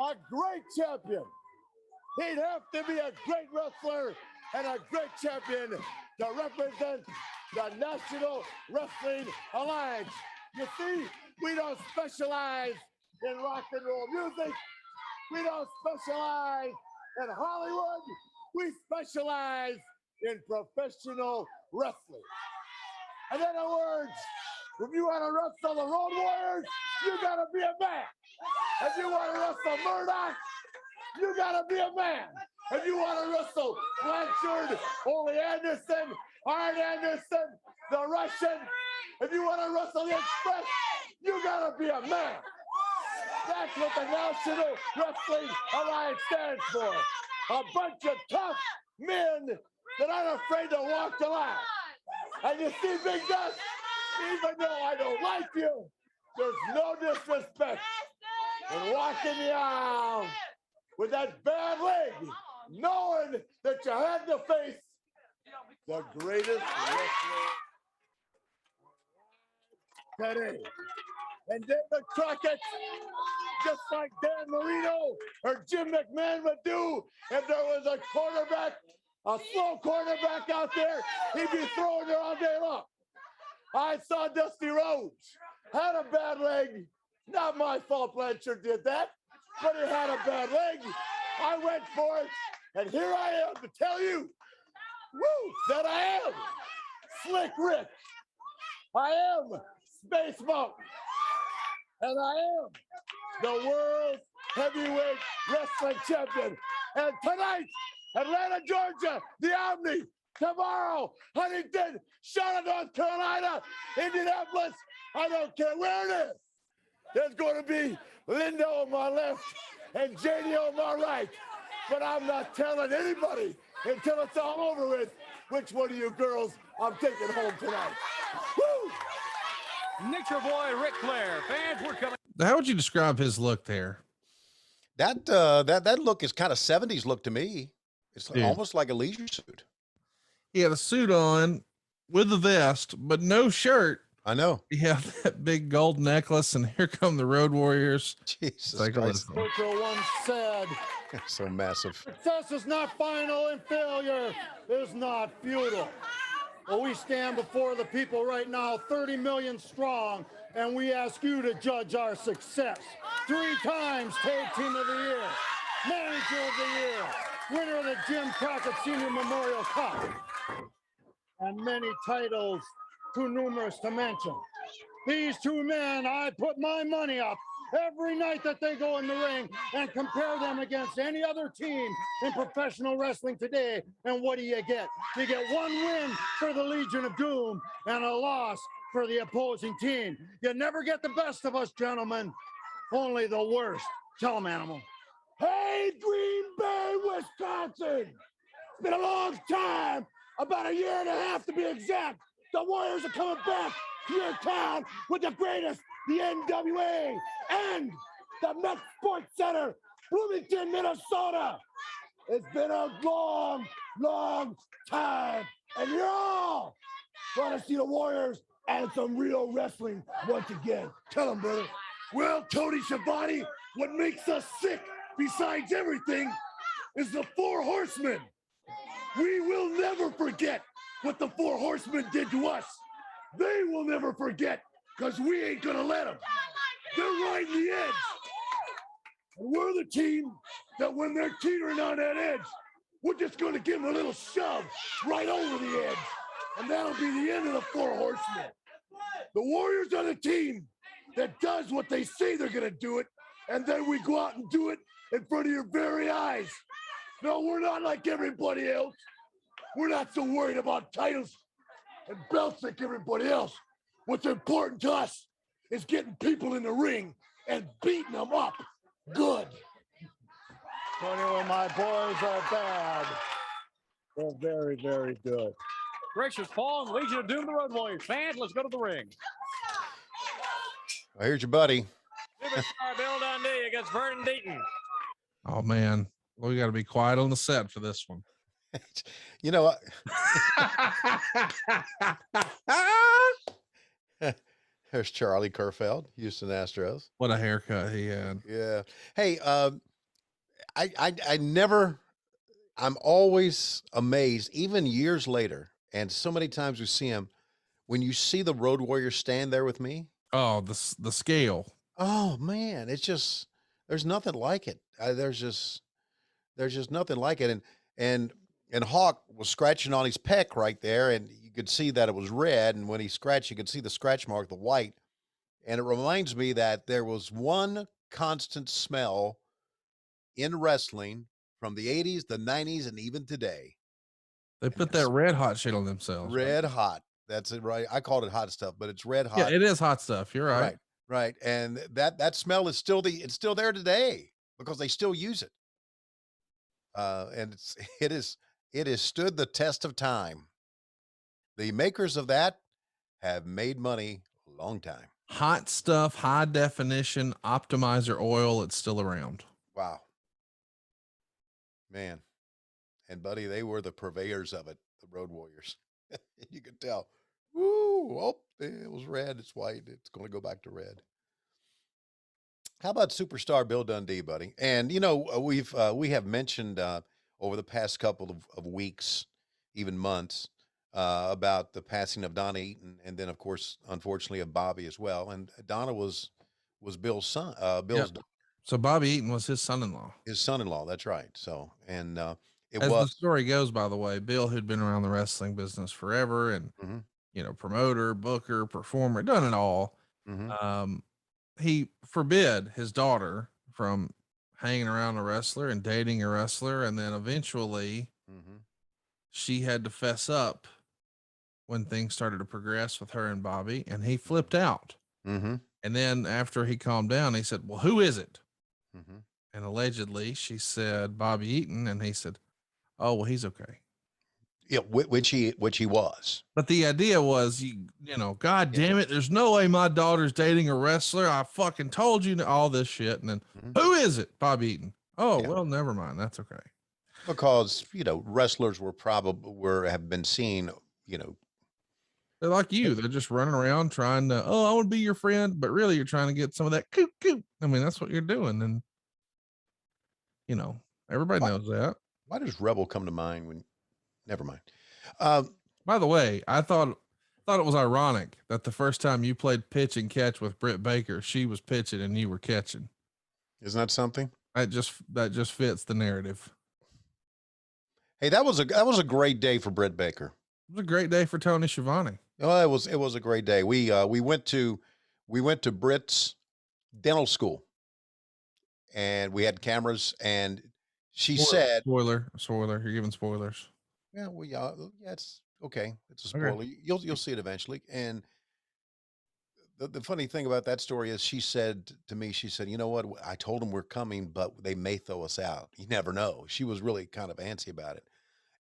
a great champion. He'd have to be a great wrestler and a great champion to represent the National Wrestling Alliance. You see, we don't specialize in rock and roll music. We don't specialize in Hollywood. We specialize in professional wrestling. In other words, if you want to wrestle the Road Warriors, you got to be a man. If you want to wrestle Murdoch, you got to be a man. If you want to wrestle Blanchard, Ole Anderson, Arn Anderson, the Russian, if you want to wrestle the Express, you got to be a man. That's what the National Wrestling Alliance stands for. A bunch of tough men that aren't afraid to walk the line. And you see, Big Dust, even though I don't like you, there's no disrespect in walking the aisle with that bad leg, knowing that you had to face the greatest wrestler today. And David Crockett, just like Dan Marino or Jim McMahon would do, if there was a quarterback, a slow quarterback out there, he'd be throwing it all day long. I saw Dusty Rhodes, had a bad leg. Not my fault Blanchard did that, but he had a bad leg. I went for it, and here I am to tell you, that I am Slick Rick. I am Space Mountain. And I am the World Heavyweight Wrestling Champion. And tonight, Atlanta, Georgia, the Omni. Tomorrow, Huntington, Charlotte, North Carolina, Indianapolis. I don't care where it is. There's going to be Linda on my left and JD on my right. But I'm not telling anybody until it's all over with which one of you girls I'm taking home tonight. Woo! Nature Boy Ric Flair. Fans, we're coming. How would you describe his look there? That look is kind of 70s look to me. It's almost like a leisure suit. He had a suit on with a vest, but no shirt. I know. He had that big gold necklace, and here come the Road Warriors. Jesus Christ. Churchill once said, so massive. success is not final and failure is not futile. Well, we stand before the people right now, 30 million strong, and we ask you to judge our success. 3 times Tag Team of the Year, Manager of the Year, winner of the Jim Crockett Senior Memorial Cup, and many titles too numerous to mention. These 2 men, I put my money up every night that they go in the ring and compare them against any other team in professional wrestling today. And what do you get? You get 1 win for the Legion of Doom and a loss for the opposing team. You never get the best of us, gentlemen, only the worst. Tell them, Animal. Hey, Green Bay, Wisconsin. It's been a long time, about a year and a half to be exact. The Warriors are coming back to your town with the greatest, the NWA, and the Met Sports Center, Bloomington, Minnesota. It's been a long, long time, and you're all going to see the Warriors and some real wrestling once again. Tell them, brother. Well, Tony Schiavone, what makes us sick, besides everything, is the 4 Horsemen. We will never forget what the 4 Horsemen did to us. They will never forget, because we ain't gonna let them. They're riding the edge. And we're the team that when they're teetering on that edge, we're just gonna give them a little shove right over the edge. And that'll be the end of the 4 Horsemen. The Warriors are the team that does what they say they're gonna do it, and then we go out and do it in front of your very eyes. No, we're not like everybody else. We're not so worried about titles and belts like everybody else. What's important to us is getting people in the ring and beating them up good. Tony, when my boys are bad, they're very, very good. Gracious Paul, Legion of Doom, the Road Warriors. Fans, let's go to the ring. Well, here's your buddy. Superstar Bill Dundee against Vernon Deaton. Oh, man. We got to be quiet on the set for this one. You know, there's Charlie Kerfeld, Houston Astros. What a haircut he had. Yeah. Hey, I never, I'm always amazed, even years later, and so many times we see him, when you see the Road Warrior stand there with me. Oh, the scale. Oh man, it's just, there's nothing like it. There's just nothing like it. And Hawk was scratching on his pec right there, and you could see that it was red. And when he scratched, you could see the scratch mark, the white. And it reminds me that there was one constant smell in wrestling from the 80s, the 90s, and even today. They put that red hot shit on themselves. Red hot. That's it, right? I called it hot stuff, but it's red hot. Yeah, it is hot stuff. You're right. Right. And that smell is still it's still there today because they still use it. And it has stood the test of time. The makers of that have made money a long time. Hot stuff, high definition optimizer oil. It's still around. Wow. Man. And buddy, they were the purveyors of it, the Road Warriors. You could tell. Woo! Oh, it was red. It's white. It's going to go back to red. How about superstar Bill Dundee, buddy? And you know, we have mentioned over the past couple of weeks, even months, about the passing of Donna Eaton, and then of course, unfortunately, of Bobby as well. And Donna was Bill's son. Bill's So Bobby Eaton was his son-in-law. His son-in-law. That's right. So, and as the story goes, by the way, Bill, who'd been around the wrestling business forever, and you know, promoter, booker, performer, done it all. He forbid his daughter from hanging around a wrestler and dating a wrestler, and then eventually she had to fess up when things started to progress with her and Bobby, and he flipped out. And then after he calmed down, he said, "Well, who is it?" And allegedly she said Bobby Eaton, and he said, "Oh, well, he's okay." Yeah, which he was. But the idea was, you know, God damn it, there's no way my daughter's dating a wrestler. I fucking told you all this shit. And then who is it? Bobby Eaton. Oh, well, never mind. That's okay. Because, you know, wrestlers have been seen, you know, they're like you. They're just running around trying to, oh, I want to be your friend. But really, you're trying to get some of that coop. I mean, that's what you're doing. And, you know, everybody knows that. Why does Rebel come to mind when, never mind. By the way, I thought it was ironic that the first time you played pitch and catch with Britt Baker, she was pitching and you were catching. Isn't that something? That just fits the narrative. Hey, that was a great day for Britt Baker. It was a great day for Tony Schiavone. Oh, it was a great day. We went to Britt's dental school, and we had cameras, and she said, spoiler, you're giving spoilers. Yeah, yeah, it's okay. It's a spoiler. Okay. You'll see it eventually. And the funny thing about that story is, she said to me, she said, "You know what? I told them we're coming, but they may throw us out. You never know." She was really kind of antsy about it,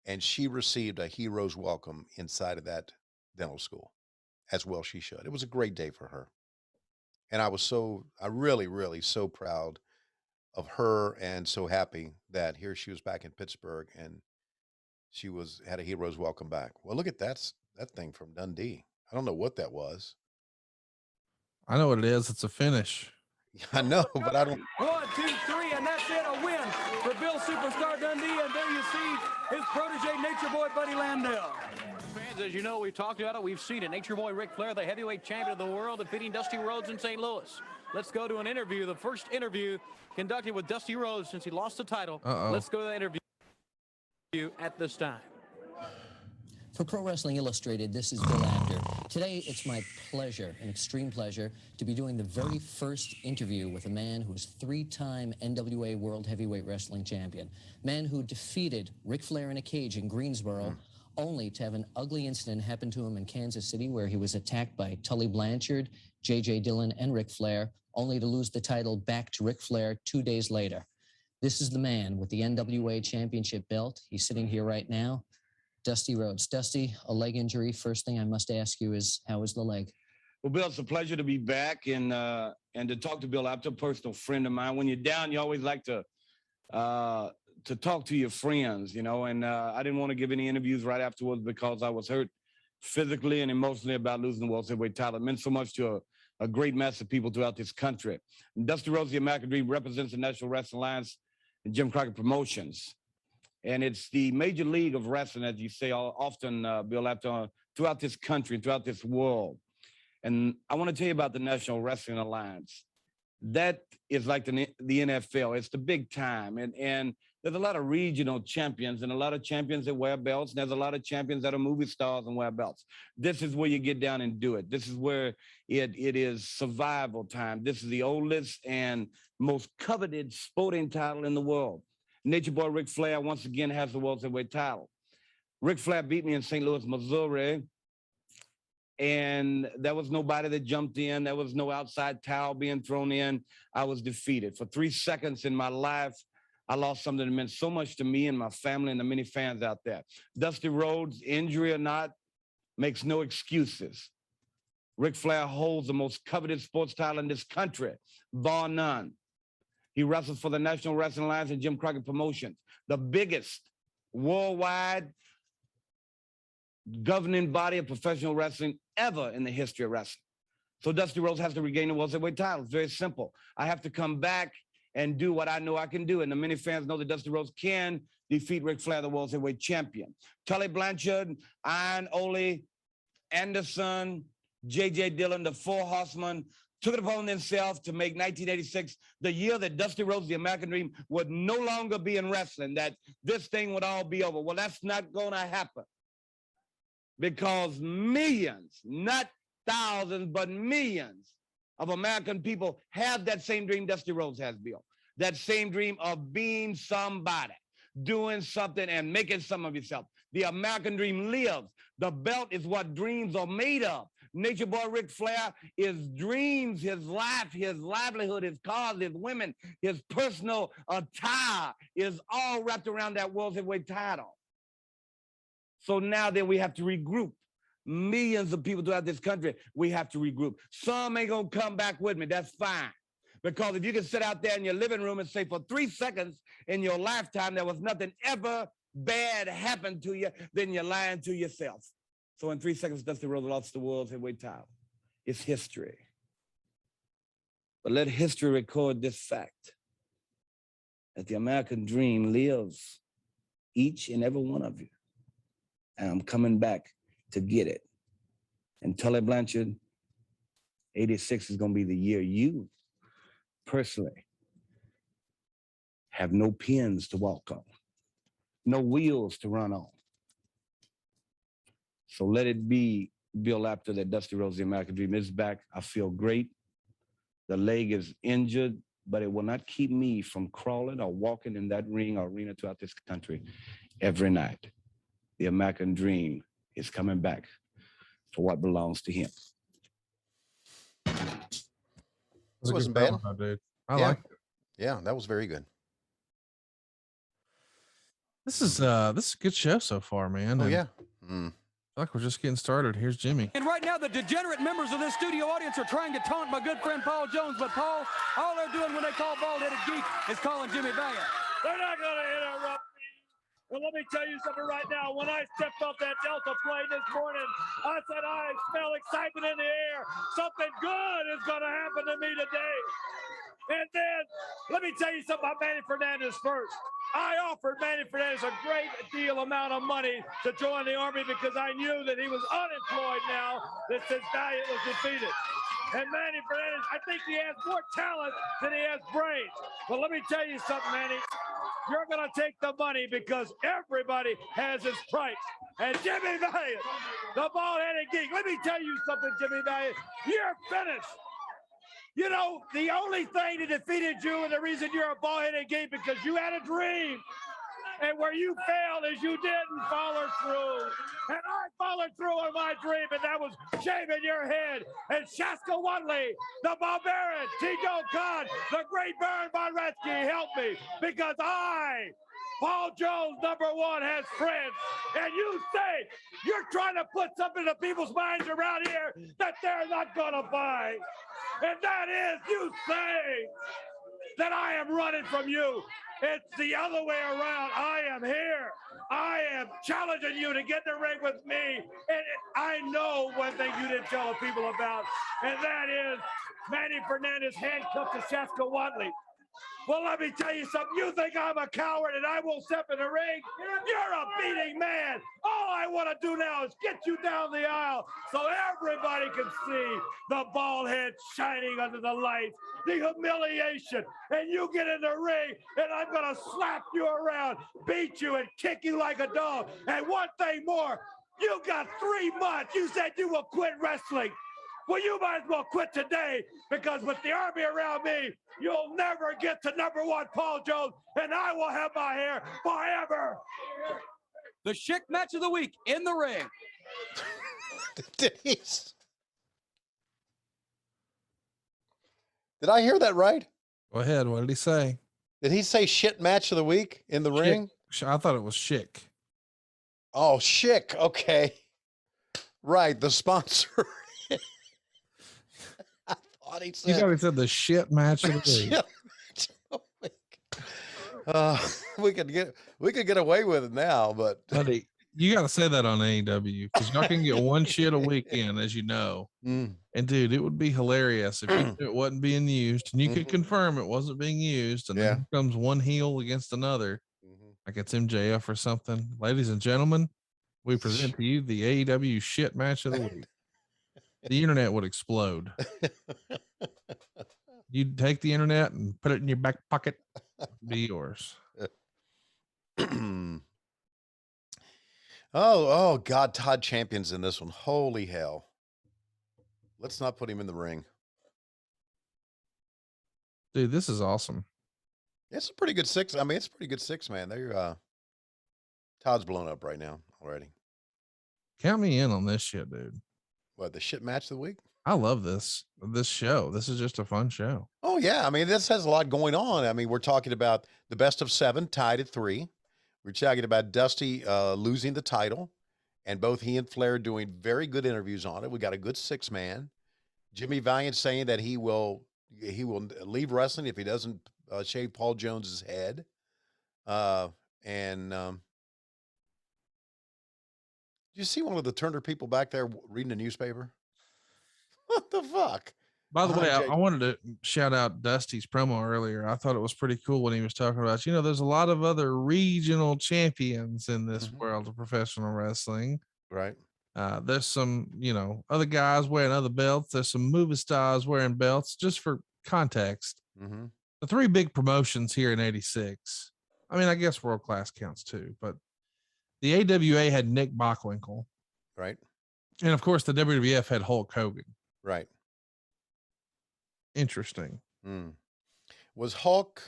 and she received a hero's welcome inside of that dental school, as well she should. It was a great day for her, and I really, really so proud of her, and so happy that here she was back in Pittsburgh, and she had a hero's welcome back. Well, look at that thing from Dundee. I don't know what that was. I know what it is. It's a finish. I know, but I don't. 1, 2, 3, and that's it. A win for Bill Superstar Dundee. And there you see his protege, Nature Boy Buddy Landell. Fans, as you know, we've talked about it. We've seen it. Nature Boy Ric Flair, the heavyweight champion of the world, defeating Dusty Rhodes in St. Louis. Let's go to an interview. The first interview conducted with Dusty Rhodes since he lost the title. Let's go to the interview at this time. For Pro Wrestling Illustrated, this is Bill Apter. Today, it's my pleasure, an extreme pleasure, to be doing the very first interview with a man who is 3-time NWA World Heavyweight Wrestling Champion, man who defeated Ric Flair in a cage in Greensboro, only to have an ugly incident happen to him in Kansas City, where he was attacked by Tully Blanchard, J.J. Dillon, and Ric Flair, only to lose the title back to Ric Flair 2 days later. This is the man with the NWA Championship belt. He's sitting here right now. Dusty Rhodes. Dusty, a leg injury. First thing I must ask you is, how is the leg? Well, Bill, it's a pleasure to be back and to talk to Bill Apter, a personal friend of mine. When you're down, you always like to talk to your friends, you know, and I didn't want to give any interviews right afterwards because I was hurt physically and emotionally about losing the World Heavyweight title. It meant so much to a great mass of people throughout this country. And Dusty Rhodes, the American Dream, represents the National Wrestling Alliance and Jim Crockett Promotions. And it's the major league of wrestling, as you say often, Bill Apter, throughout this country, throughout this world. And I want to tell you about the National Wrestling Alliance. That is like the NFL. It's the big time. And there's a lot of regional champions and a lot of champions that wear belts. And there's a lot of champions that are movie stars and wear belts. This is where you get down and do it. This is where it is survival time. This is the oldest and most coveted sporting title in the world. Nature Boy Ric Flair once again has the World Heavyweight title. Ric Flair beat me in St. Louis, Missouri. And there was nobody that jumped in. There was no outside towel being thrown in. I was defeated. For 3 seconds in my life, I lost something that meant so much to me and my family and the many fans out there. Dusty Rhodes, injury or not, makes no excuses. Ric Flair holds the most coveted sports title in this country, bar none. He wrestles for the National Wrestling Alliance and Jim Crockett Promotions, the biggest worldwide governing body of professional wrestling ever in the history of wrestling. So Dusty Rhodes has to regain the World Heavyweight title. It's very simple. I have to come back and do what I know I can do. And the many fans know that Dusty Rhodes can defeat Ric Flair, the World Heavyweight Champion. Tully Blanchard, Iron Ole, Anderson, J.J. Dillon, the Four Horsemen, took it upon themselves to make 1986 the year that Dusty Rhodes, the American Dream, would no longer be in wrestling, that this thing would all be over. Well, that's not going to happen. Because millions, not thousands, but millions of American people have that same dream Dusty Rhodes has, Bill. That same dream of being somebody, doing something and making some of yourself. The American dream lives. The belt is what dreams are made of. Nature Boy Ric Flair, his dreams, his life, his livelihood, his cars, his women, his personal attire is all wrapped around that World Heavyweight title. So now that we have to regroup, millions of people throughout this country, we have to regroup. Some ain't gonna come back with me, that's fine. Because if you can sit out there in your living room and say for 3 seconds in your lifetime, there was nothing ever bad happened to you, then you're lying to yourself. So in 3 seconds, Dusty Rhodes lost the World Heavyweight title. It's history. But let history record this fact, that the American dream lives, each and every one of you. And I'm coming back to get it. And Tully Blanchard, 86 is gonna be the year you personally have no pins to walk on, no wheels to run on. So let it be, Bill Apter, that Dusty Rhodes, the American Dream, is back. I feel great. The leg is injured, but it will not keep me from crawling or walking in that ring or arena throughout this country every night. The American Dream is coming back for what belongs to him. It wasn't bad. Dude. I like it. Yeah, that was very good. This is a good show so far, man. Oh, and yeah. I feel like we're just getting started. Here's Jimmy. And right now, the degenerate members of this studio audience are trying to taunt my good friend Paul Jones, but Paul, all they're doing when they call bald-headed geek is calling Jimmy Valiant. They're not going to interrupt me. Well, let me tell you something right now. When I stepped off that Delta plane this morning, I said I smell excitement in the air. Something good is going to happen to me today. And then, let me tell you something about Manny Fernandez first. I offered Manny Fernandez a great deal amount of money to join the Army because I knew that he was unemployed now that since Valiant was defeated. And Manny Fernandez, I think he has more talent than he has brains. But let me tell you something, Manny. You're going to take the money because everybody has his price. And Jimmy Valiant, the bald-headed geek, let me tell you something, Jimmy Valiant. You're finished. You know, the only thing that defeated you and the reason you're a bald-headed geek because you had a dream. And where you failed is you didn't follow through. And I followed through on my dream, and that was shaving your head. And Shaska Watley, the barbarian, T.J. Khan, the great Baron von Rathke helped me because I, Paul Jones, #1, has friends. And you say you're trying to put something in people's minds around here that they're not going to buy. And that is, you say that I am running from you. It's the other way around. I am here. I am challenging you to get in the ring with me. And I know one thing you didn't tell people about, and that is Manny Fernandez handcuffed to Shaska Watley. Well, let me tell you something. You think I'm a coward and I won't step in the ring? You're a beating man. All I want to do now is get you down the aisle so everybody can see the bald head shining under the lights, the humiliation, and you get in the ring and I'm going to slap you around, beat you, and kick you like a dog. And one thing more, you got 3 months. You said you will quit wrestling. Well, you might as well quit today, because with the army around me, you'll never get to #1 Paul Jones, and I will have my hair forever. The Schick match of the week in the ring. Did I hear that right? Go ahead. What did he say? Did he say shit match of the week in the ring? I thought it was Schick. Oh, Schick. Okay. Right. The sponsor. I thought he said. You thought he said the shit match of the week. We could get away with it now, but Buddy, you got to say that on AEW, because y'all can get one shit a weekend, as you know. And dude, it would be hilarious if it wasn't being used, and you could confirm it wasn't being used, and then comes one heel against another, like it's MJF or something. Ladies and gentlemen, we present to you the AEW shit match of the week. The internet would explode. You'd take the internet and put it in your back pocket. Be yours. Oh God, Todd Champion's in this one. Holy hell. Let's not put him in the ring. Dude, this is awesome. It's a pretty good 6. I mean, it's a pretty good 6, man. They're Todd's blown up right now already. Count me in on this shit, dude. What, the shit match of the week? I love this show. This is just a fun show. Oh yeah. I mean, this has a lot going on. I mean, we're talking about the best of 7 tied at 3. We're talking about Dusty losing the title, and both he and Flair doing very good interviews on it. We got a good 6-man. Jimmy Valiant saying that he will leave wrestling if he doesn't shave Paul Jones's head. Did you see one of the Turner people back there reading the newspaper? What the fuck? By the way, I wanted to shout out Dusty's promo earlier. I thought it was pretty cool when he was talking about, there's a lot of other regional champions in this world of professional wrestling. Right. There's some, other guys wearing other belts. There's some movie stars wearing belts. Just for context, the 3 big promotions here in '86. I mean, I guess World Class counts too, but the AWA had Nick Bockwinkel. Right. And of course, the WWF had Hulk Hogan. Right. Interesting. Was Hulk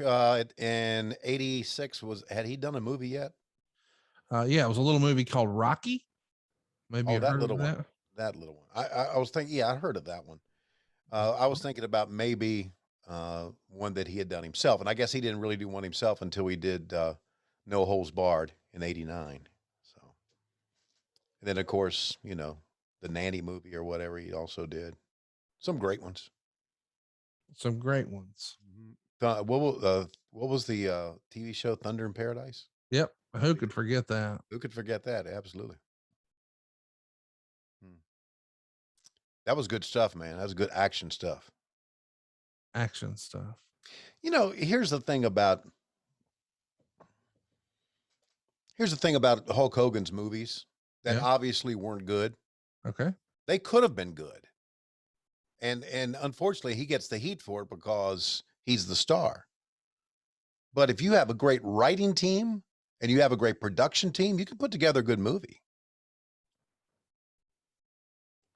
in '86? Had he done a movie yet? Yeah, it was a little movie called Rocky. Maybe that little one. That little one. I was thinking. Yeah, I heard of that one. I was thinking about maybe one that he had done himself, and I guess he didn't really do one himself until he did No Holds Barred in '89. So, and then of course, the Nanny movie or whatever he also did. Some great ones. Some great ones. What was the TV show Thunder in Paradise? Yep. Who could forget that? Who could forget that? Absolutely. That was good stuff, man. That was good action stuff. Action stuff. Here's the thing about Hulk Hogan's movies that obviously weren't good. Okay. They could have been good. And unfortunately, he gets the heat for it because he's the star. But if you have a great writing team and you have a great production team, you can put together a good movie.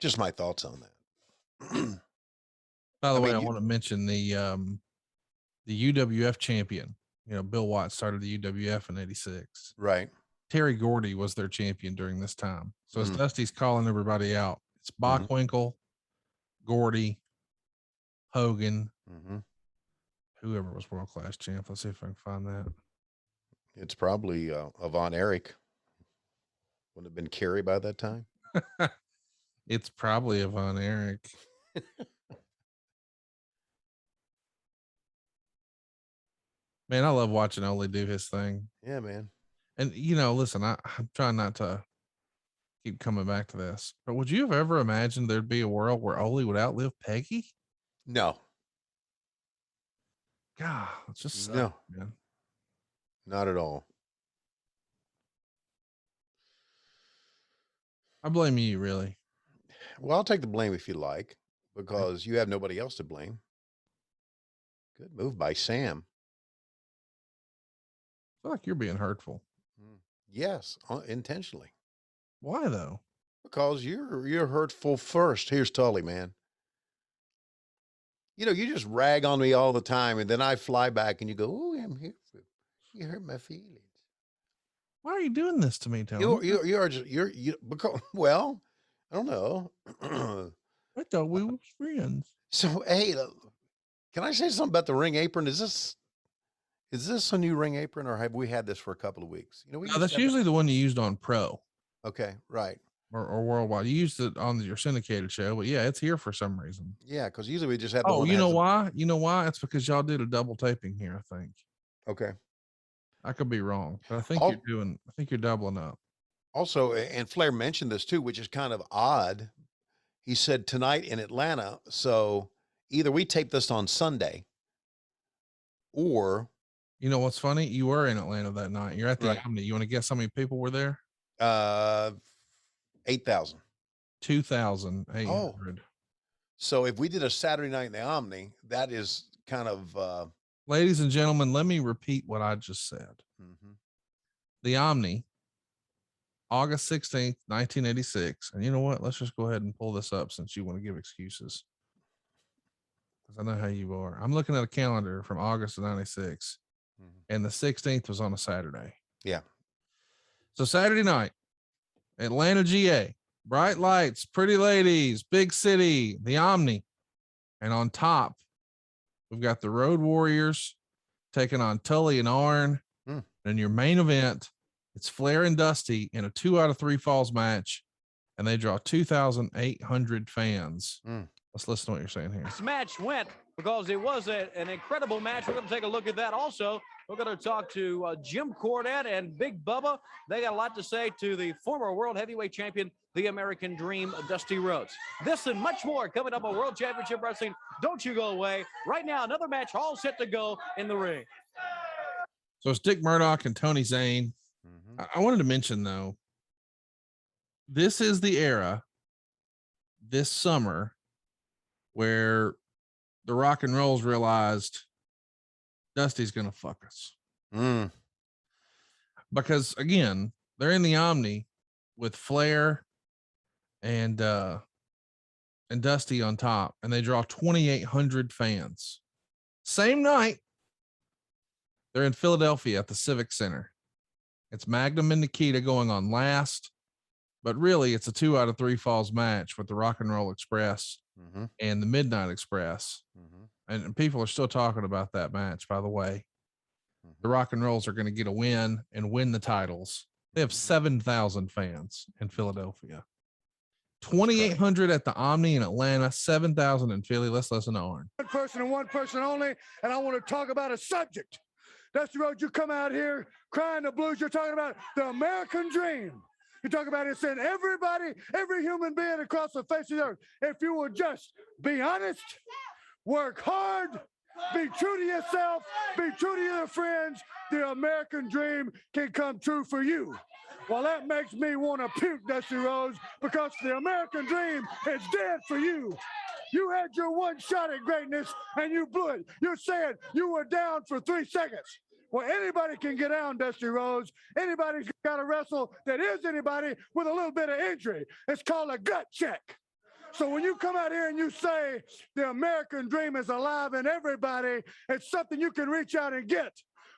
Just my thoughts on that. By the way, I want to mention the UWF champion. Bill Watts started the UWF in '86. Right. Terry Gordy was their champion during this time. So as Dusty's calling everybody out, it's Bockwinkel, Gordy, Hogan, whoever was World Class champ. Let's see if I can find that. It's probably Von Erich. Wouldn't have been Kerry by that time. It's probably Von Erich. Man, I love watching Ole do his thing. Yeah, man. And listen, I'm trying not to keep coming back to this, but would you have ever imagined there'd be a world where Ole would outlive Peggy? No. God, it's just No. man. Not at all. I blame you, really. Well, I'll take the blame if you like, because you have nobody else to blame. Good move by Sam. I feel like you're being hurtful. Yes, intentionally. Why though? Because you're hurtful first. Here's Tully, man. You know, you just rag on me all the time, and then I fly back, and you go, "Oh, I'm here. You hurt my feelings." Why are you doing this to me, Tony? You because well, I don't know. I thought we were friends. So hey, can I say something about the ring apron? Is this a new ring apron, or have we had this for a couple of weeks? You know, No, that's usually the one you used on Pro. Okay, right. Or Worldwide. You used it on your syndicated show, but yeah, it's here for some reason. Yeah, because usually we just have. Oh, you know why? You know why? It's because y'all did a double taping here. I think. Okay. I could be wrong, but I think you're doubling up. Also, and Flair mentioned this too, which is kind of odd. He said tonight in Atlanta. So either we tape this on Sunday, or you know what's funny? You were in Atlanta that night. You're at the Omni. You want to guess how many people were there? 8,000. 2,800. So if we did a Saturday night in the Omni, that is kind of ladies and gentlemen, let me repeat what I just said. The Omni, August 16th, 1986. And you know what? Let's just go ahead and pull this up since you want to give excuses. Because I know how you are. I'm looking at a calendar from August of 96. And the 16th was on a Saturday. Yeah. So Saturday night, Atlanta, GA, bright lights, pretty ladies, big city, the Omni. And on top, we've got the Road Warriors taking on Tully and Arn. And your main event, it's Flair and Dusty in a 2 out of 3 falls match. And they draw 2,800 fans. Let's listen to what you're saying here. This match went because it was an incredible match. We're going to take a look at that also. We're going to talk to Jim Cornette and Big Bubba. They got a lot to say to the former World Heavyweight Champion, the American Dream, Dusty Rhodes. This and much more coming up on World Championship Wrestling. Don't you go away. Right now, another match all set to go in the ring. So it's Dick Murdoch and Tony Zane. I wanted to mention, though, this is the era this summer where the Rock and Rolls realized Dusty's going to fuck us. Because, again, they're in the Omni with Flair and Dusty on top, and they draw 2,800 fans. Same night, they're in Philadelphia at the Civic Center. It's Magnum and Nikita going on last, but really it's a 2 out of 3 falls match with the Rock and Roll Express and the Midnight Express. And people are still talking about that match, by the way. The Rock and Rolls are going to get a win and win the titles. They have 7,000 fans in Philadelphia. 2,800 at the Omni in Atlanta, 7,000 in Philly. Let's listen to Arn. One person and one person only, and I want to talk about a subject. Dusty Rhodes, you come out here crying the blues. You're talking about the American dream. You talk about it saying everybody, every human being across the face of the earth, if you will just be honest, work hard, be true to yourself, be true to your friends, the American dream can come true for you. Well, that makes me want to puke, Dusty Rhodes, because the American dream is dead for you. You had your one shot at greatness and you blew it. You're saying you were down for 3 seconds. Well, anybody can get down, Dusty Rhodes. Anybody's got to wrestle that is anybody with a little bit of injury. It's called a gut check. So when you come out here and you say the American dream is alive in everybody, it's something you can reach out and get.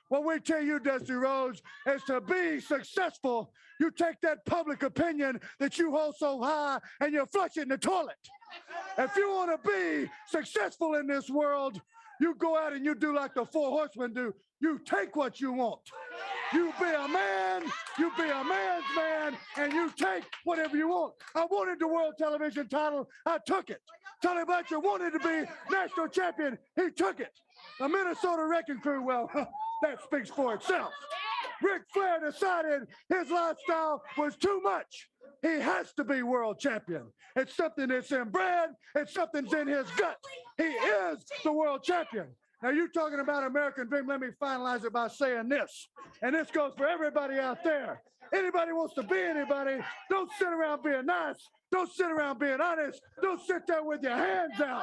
What we tell you, Dusty Rhodes, is to be successful, you take that public opinion that you hold so high and you flush it in the toilet. If you want to be successful in this world, you go out and you do like the 4 horsemen do. You take what you want. You be a man, you be a man's man, and you take whatever you want. I wanted the world television title. I took it. Tony Butcher wanted to be national champion. He took it. The Minnesota Wrecking Crew, well, that speaks for itself. Ric Flair decided his lifestyle was too much. He has to be world champion. It's something that's inbred. It's something that's in his gut. He is the world champion. Now, you're talking about American dream. Let me finalize it by saying this. And this goes for everybody out there. Anybody wants to be anybody, don't sit around being nice. Don't sit around being honest. Don't sit there with your hands out.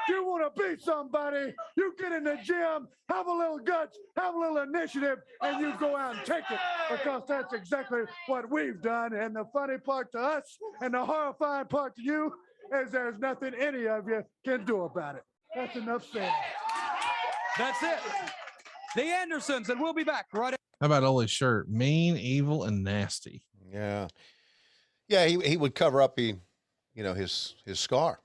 You want to be somebody, you get in the gym, have a little guts, have a little initiative, and you go out and take it, because that's exactly what we've done. And the funny part to us and the horrifying part to you is there's nothing any of you can do about it. That's enough said. That's it. The Andersons, and we'll be back right after. How about Ole's shirt? Mean, evil, and nasty. Yeah. Yeah, he would cover up his scar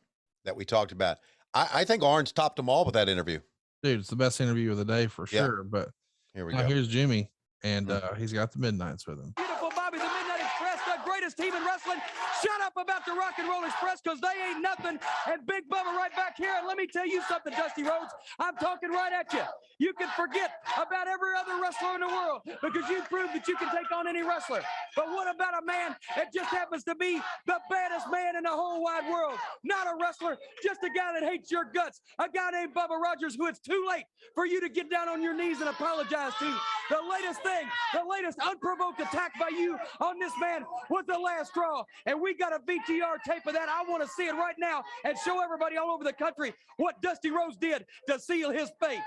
that we talked about. I think Orange topped them all with that interview. Dude, it's the best interview of the day for sure. But here we now go. here's Jimmy, and he's got the Midnights with him. Beautiful Bobby, the Midnight Express, the greatest team in wrestling. Shut up about the Rock and Roll Express, because they ain't nothing. And Big Bubba right back here. And let me tell you something, Dusty Rhodes. I'm talking right at you. You can forget about every other wrestler in the world, because you proved that you can take on any wrestler. But what about a man that just happens to be the baddest man in the whole wide world? Not a wrestler, just a guy that hates your guts. A guy named Bubba Rogers, who it's too late for you to get down on your knees and apologize to. The latest thing, the latest unprovoked attack by you on this man was the last straw. And we got a VTR tape of that. I want to see it right now and show everybody all over the country what Dusty Rhodes did to seal his fate.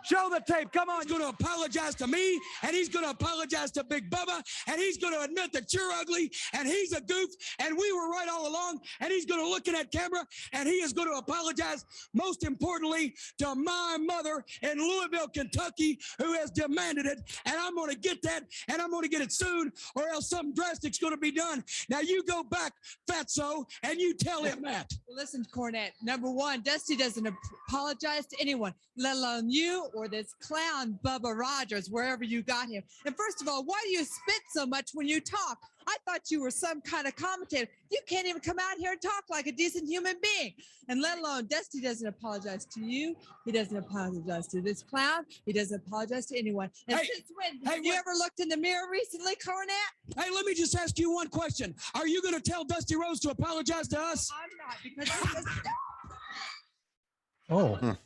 Show the tape. Come on. He's going to apologize to me, and he's going to apologize to Big Bubba, and he's going to admit that you're ugly, and he's a goof, and we were right all along, and he's going to look in that camera, and he is going to apologize, most importantly, to my mother in Louisville, Kentucky, who has demanded it, and I'm going to get that, and I'm going to get it soon, or else something drastic's going to be done. Now, you go back, Fatso, and you tell him that. Listen, Cornette, number one, Dusty doesn't apologize to anyone, let alone you or this clown Bubba Rogers, wherever you got him. And first of all, why do you spit so much when you talk? I thought you were some kind of commentator. You can't even come out here and talk like a decent human being. And let alone, Dusty doesn't apologize to you. He doesn't apologize to this clown. He doesn't apologize to anyone. And since when? Have you ever looked in the mirror recently, Cornette? Hey, let me just ask you one question. Are you going to tell Dusty Rhodes to apologize to us? I'm not, because Oh.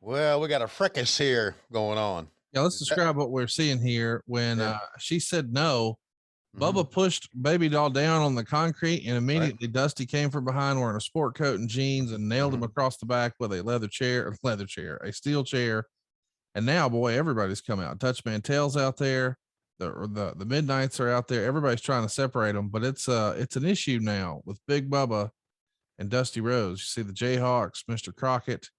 Well, we got a fracas here going on. Yeah, let's describe what we're seeing here. When she said no, Bubba pushed Baby Doll down on the concrete, and immediately Dusty came from behind wearing a sport coat and jeans and nailed him across the back with a steel chair. And now, boy, everybody's come out. Dutch Mantel's out there. The Midnights are out there. Everybody's trying to separate them, but it's an issue now with Big Bubba and Dusty Rhodes. You see the Jayhawks, Mr. Crockett.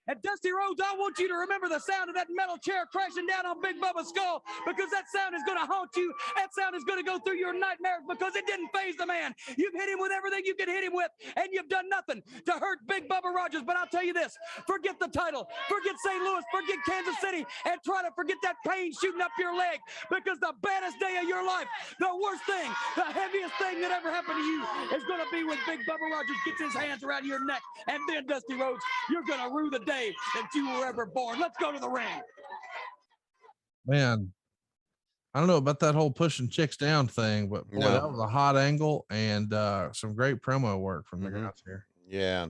And Dusty Rhodes, I want you to remember the sound of that metal chair crashing down on Big Bubba's skull, because that sound is going to haunt you. That sound is going to go through your nightmares, because it didn't faze the man. You've hit him with everything you could hit him with, and you've done nothing to hurt Big Bubba Rogers. But I'll tell you this, forget the title, forget St. Louis, forget Kansas City, and try to forget that pain shooting up your leg, because the baddest day of your life, the worst thing, the heaviest thing that ever happened to you is going to be when Big Bubba Rogers gets his hands around your neck. And then, Dusty Rhodes, you're going to rue the day that you were ever born. Let's go to the ring. Man, I don't know about that whole pushing chicks down thing, but boy, that was a hot angle and some great promo work from the guys here. Yeah.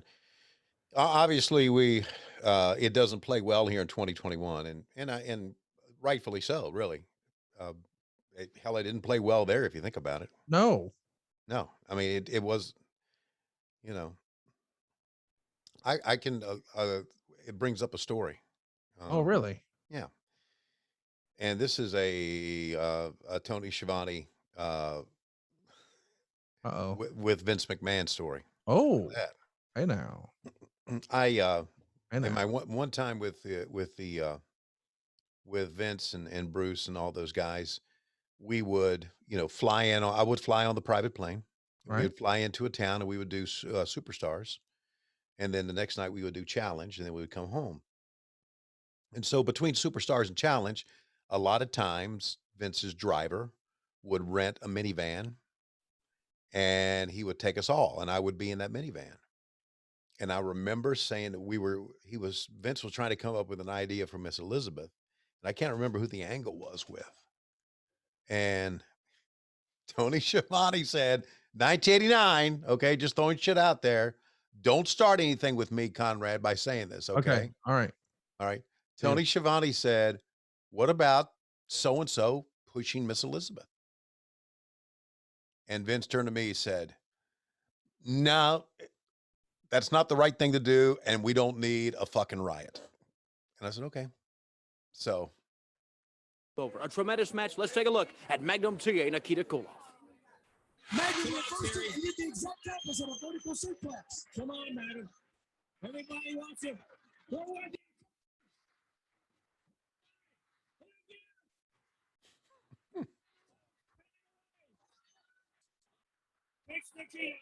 Obviously it doesn't play well here in 2021, and rightfully so, really. Hell, it didn't play well there if you think about it. No. I mean, it was, I can, it brings up a story. Oh, really? Yeah. And this is a Tony Schiavone with Vince McMahon story. Oh, hey now. In my one time with Vince and Bruce and all those guys, we would fly in. I would fly on the private plane. Right. We would fly into a town and we would do Superstars. And then the next night we would do Challenge, and then we would come home. And so between Superstars and Challenge, a lot of times Vince's driver would rent a minivan, and he would take us all, and I would be in that minivan. And I remember saying that Vince was trying to come up with an idea for Miss Elizabeth. And I can't remember who the angle was with. And Tony Schiavone said, 1989, okay, just throwing shit out there. Don't start anything with me, Conrad, by saying this, okay? All right. All right. Tony Schiavone said, what about so-and-so pushing Miss Elizabeth? And Vince turned to me and said, no, that's not the right thing to do, and we don't need a fucking riot. And I said, okay. So. Over a tremendous match. Let's take a look at Magnum TA, Nikita Koloff. Magnum went first and did the exact opposite of vertical suplex. Come on, Magnum. Everybody wants him. Go on. It's Nikita.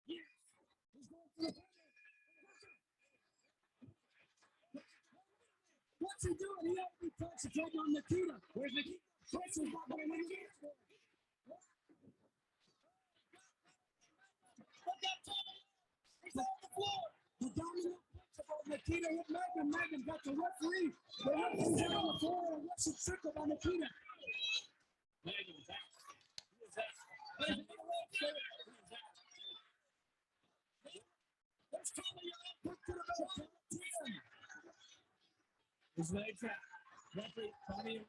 Yes. He's going for the What's he doing? He already concentrated on Nikita. Where's Nikita? Pressure's not going to win the match. He's on the floor. The dominant punch of Nikita hit Magnum. Magnum got the referee. The referee's out on the floor and what's it circle by Nikita. Magnum's out. He is out. Let's call the put to the bell. His legs out. Referee, Tommy,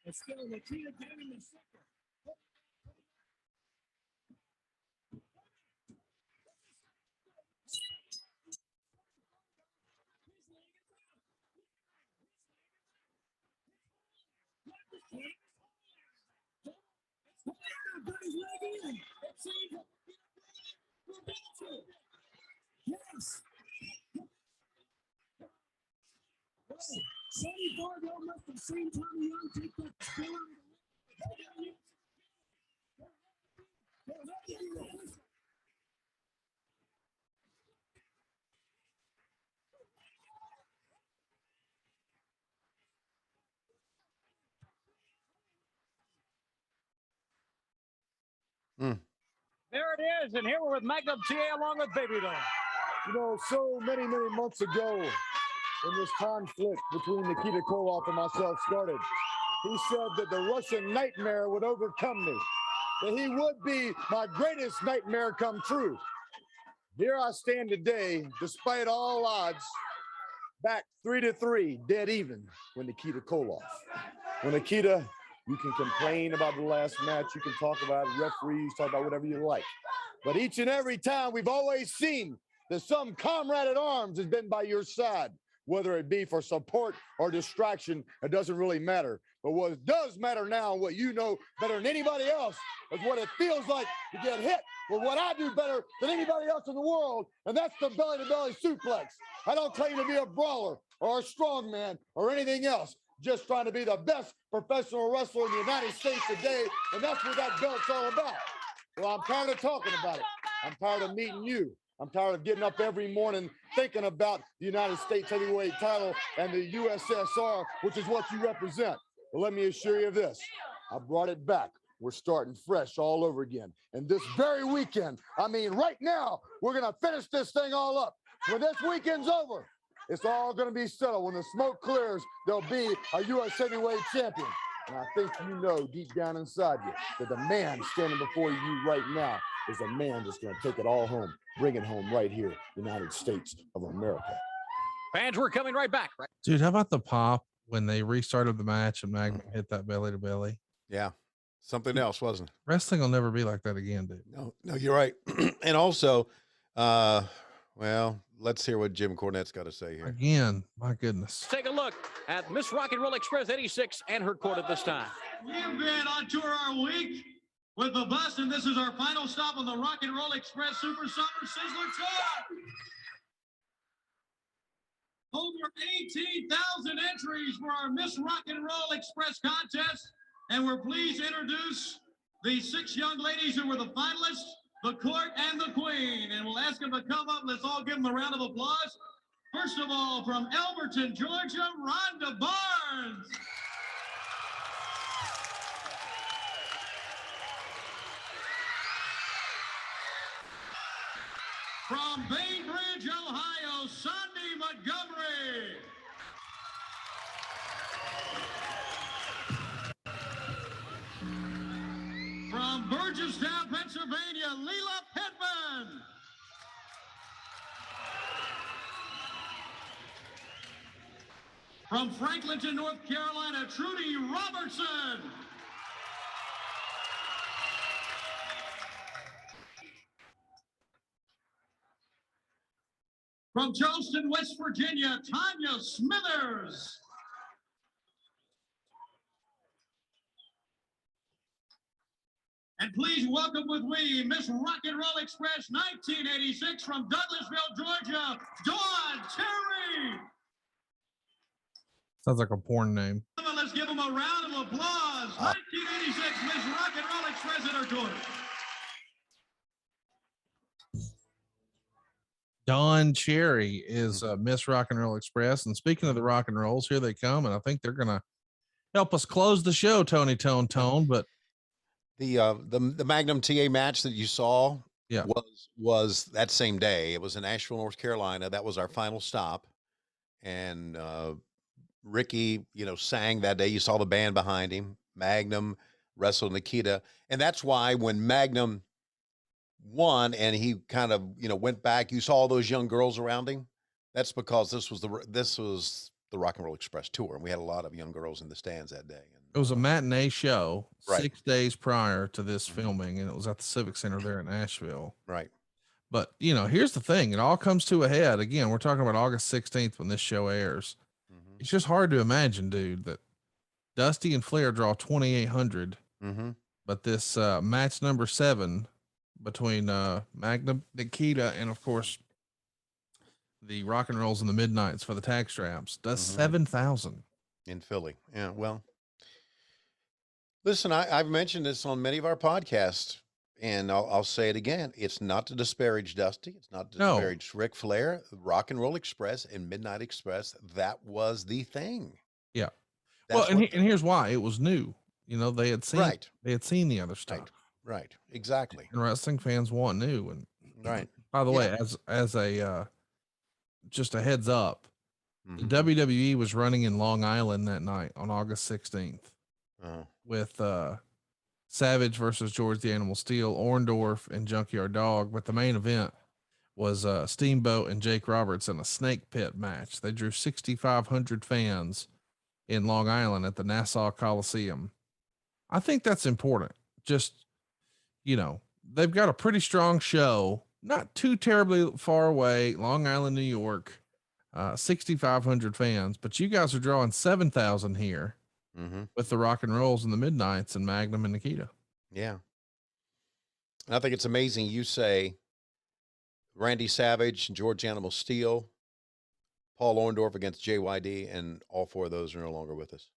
and still Nikita getting the second. Yes. Sonny Gargano must have seen Tommy Young take that spin. There it is, and here we're with Magnum TA along with Baby Doll. You know, so many months ago, when this conflict between Nikita Koloff and myself started, he said that the Russian nightmare would overcome me, that he would be my greatest nightmare come true. Here I stand today, despite all odds, back 3-3, dead even with Nikita Koloff. When Nikita, you can complain about the last match, you can talk about referees, talk about whatever you like. But each and every time, we've always seen that some comrade at arms has been by your side, whether it be for support or distraction, it doesn't really matter. But what does matter now, what you know better than anybody else, is what it feels like to get hit with what I do better than anybody else in the world, and that's the belly-to-belly suplex. I don't claim to be a brawler or a strongman or anything else, just trying to be the best professional wrestler in the United States today, and that's what that belt's all about. Well, I'm tired of talking about it. I'm tired of meeting you. I'm tired of getting up every morning thinking about the United States heavyweight title and the USSR, which is what you represent. But let me assure you of this. I brought it back. We're starting fresh all over again. And this very weekend, I mean, right now, we're going to finish this thing all up. When this weekend's over, it's all going to be settled. When the smoke clears, there'll be a U.S. heavyweight champion. And I think you know deep down inside you that the man standing before you right now is a man that's going to take it all home, bring it home right here, United States of America. Fans, we're coming right back. Dude, how about the pop when they restarted the match and Magnum hit that belly to belly? Yeah. Something else, wasn't it? Wrestling will never be like that again, dude. No, you're right. And also, well, let's hear what Jim Cornette's got to say here. Again, my goodness. Take a look at Miss Rock and Roll Express 86 and her court at this time. We've been on tour our week with the bus, and this is our final stop on the Rock and Roll Express Super Summer Sizzler Tour. Over 18,000 entries for our Miss Rock and Roll Express contest, and we're pleased to introduce the 6 young ladies who were the finalists, the court and the queen, and we'll ask them to come up. Let's all give them a round of applause. First of all, from Elberton, Georgia, Rhonda Barnes. From Bainbridge, Ohio, Sandy Montgomery. From Burgestown, Pennsylvania, Leela Pittman. From Franklinton, North Carolina, Trudy Robertson. From Charleston, West Virginia, Tanya Smithers. And please welcome with me, Miss Rock and Roll Express 1986 from Douglasville, Georgia, Dawn Terry. Sounds like a porn name. Let's give them a round of applause. 1986, Miss Rock and Roll Express in her corner. Dawn Cherry is Miss Rock and Roll Express. And speaking of the rock and rolls, here they come. And I think they're going to help us close the show, Tony Tone. But the Magnum TA match that you saw yeah. was that same day. It was in Asheville, North Carolina. That was our final stop. And Ricky, sang that day. You saw the band behind him. Magnum wrestled Nikita. And that's why when Magnum won and he kind of, went back, you saw all those young girls around him. That's because this was the Rock and Roll Express tour. And we had a lot of young girls in the stands that day. It was a matinee show Right. 6 days prior to this filming, and it was at the Civic Center there in Asheville. Right. But, here's the thing. It all comes to a head. Again, we're talking about August 16th when this show airs. Mm-hmm. It's just hard to imagine, dude, that Dusty and Flair draw 2,800. Mm-hmm. But this match number 7 between Magnum, Nikita, and, of course, the Rock and Rolls in the Midnights for the tag straps does 7,000. In Philly. Yeah, well. Listen, I've mentioned this on many of our podcasts, and I'll say it again. It's not to disparage Dusty. It's not to disparage Ric Flair. Rock and Roll Express and Midnight Express, that was the thing. Yeah. Well, and here's why. It was new. They had seen they had seen the other stuff. Right. Exactly. And wrestling fans want new. And right. By the way, as a just a heads up, the WWE was running in Long Island that night on August 16th. With Savage versus George the Animal Steel, Orndorff and Junkyard Dog. But the main event was Steamboat and Jake Roberts in a snake pit match. They drew 6,500 fans in Long Island at the Nassau Coliseum. I think that's important. Just, they've got a pretty strong show, not too terribly far away, Long Island, New York, 6,500 fans, but you guys are drawing 7,000 here. Mm-hmm. With the Rock and Rolls and the Midnights and Magnum and Nikita. Yeah. And I think it's amazing. You say Randy Savage, George Animal Steel, Paul Orndorff against JYD, and all 4 of those are no longer with us.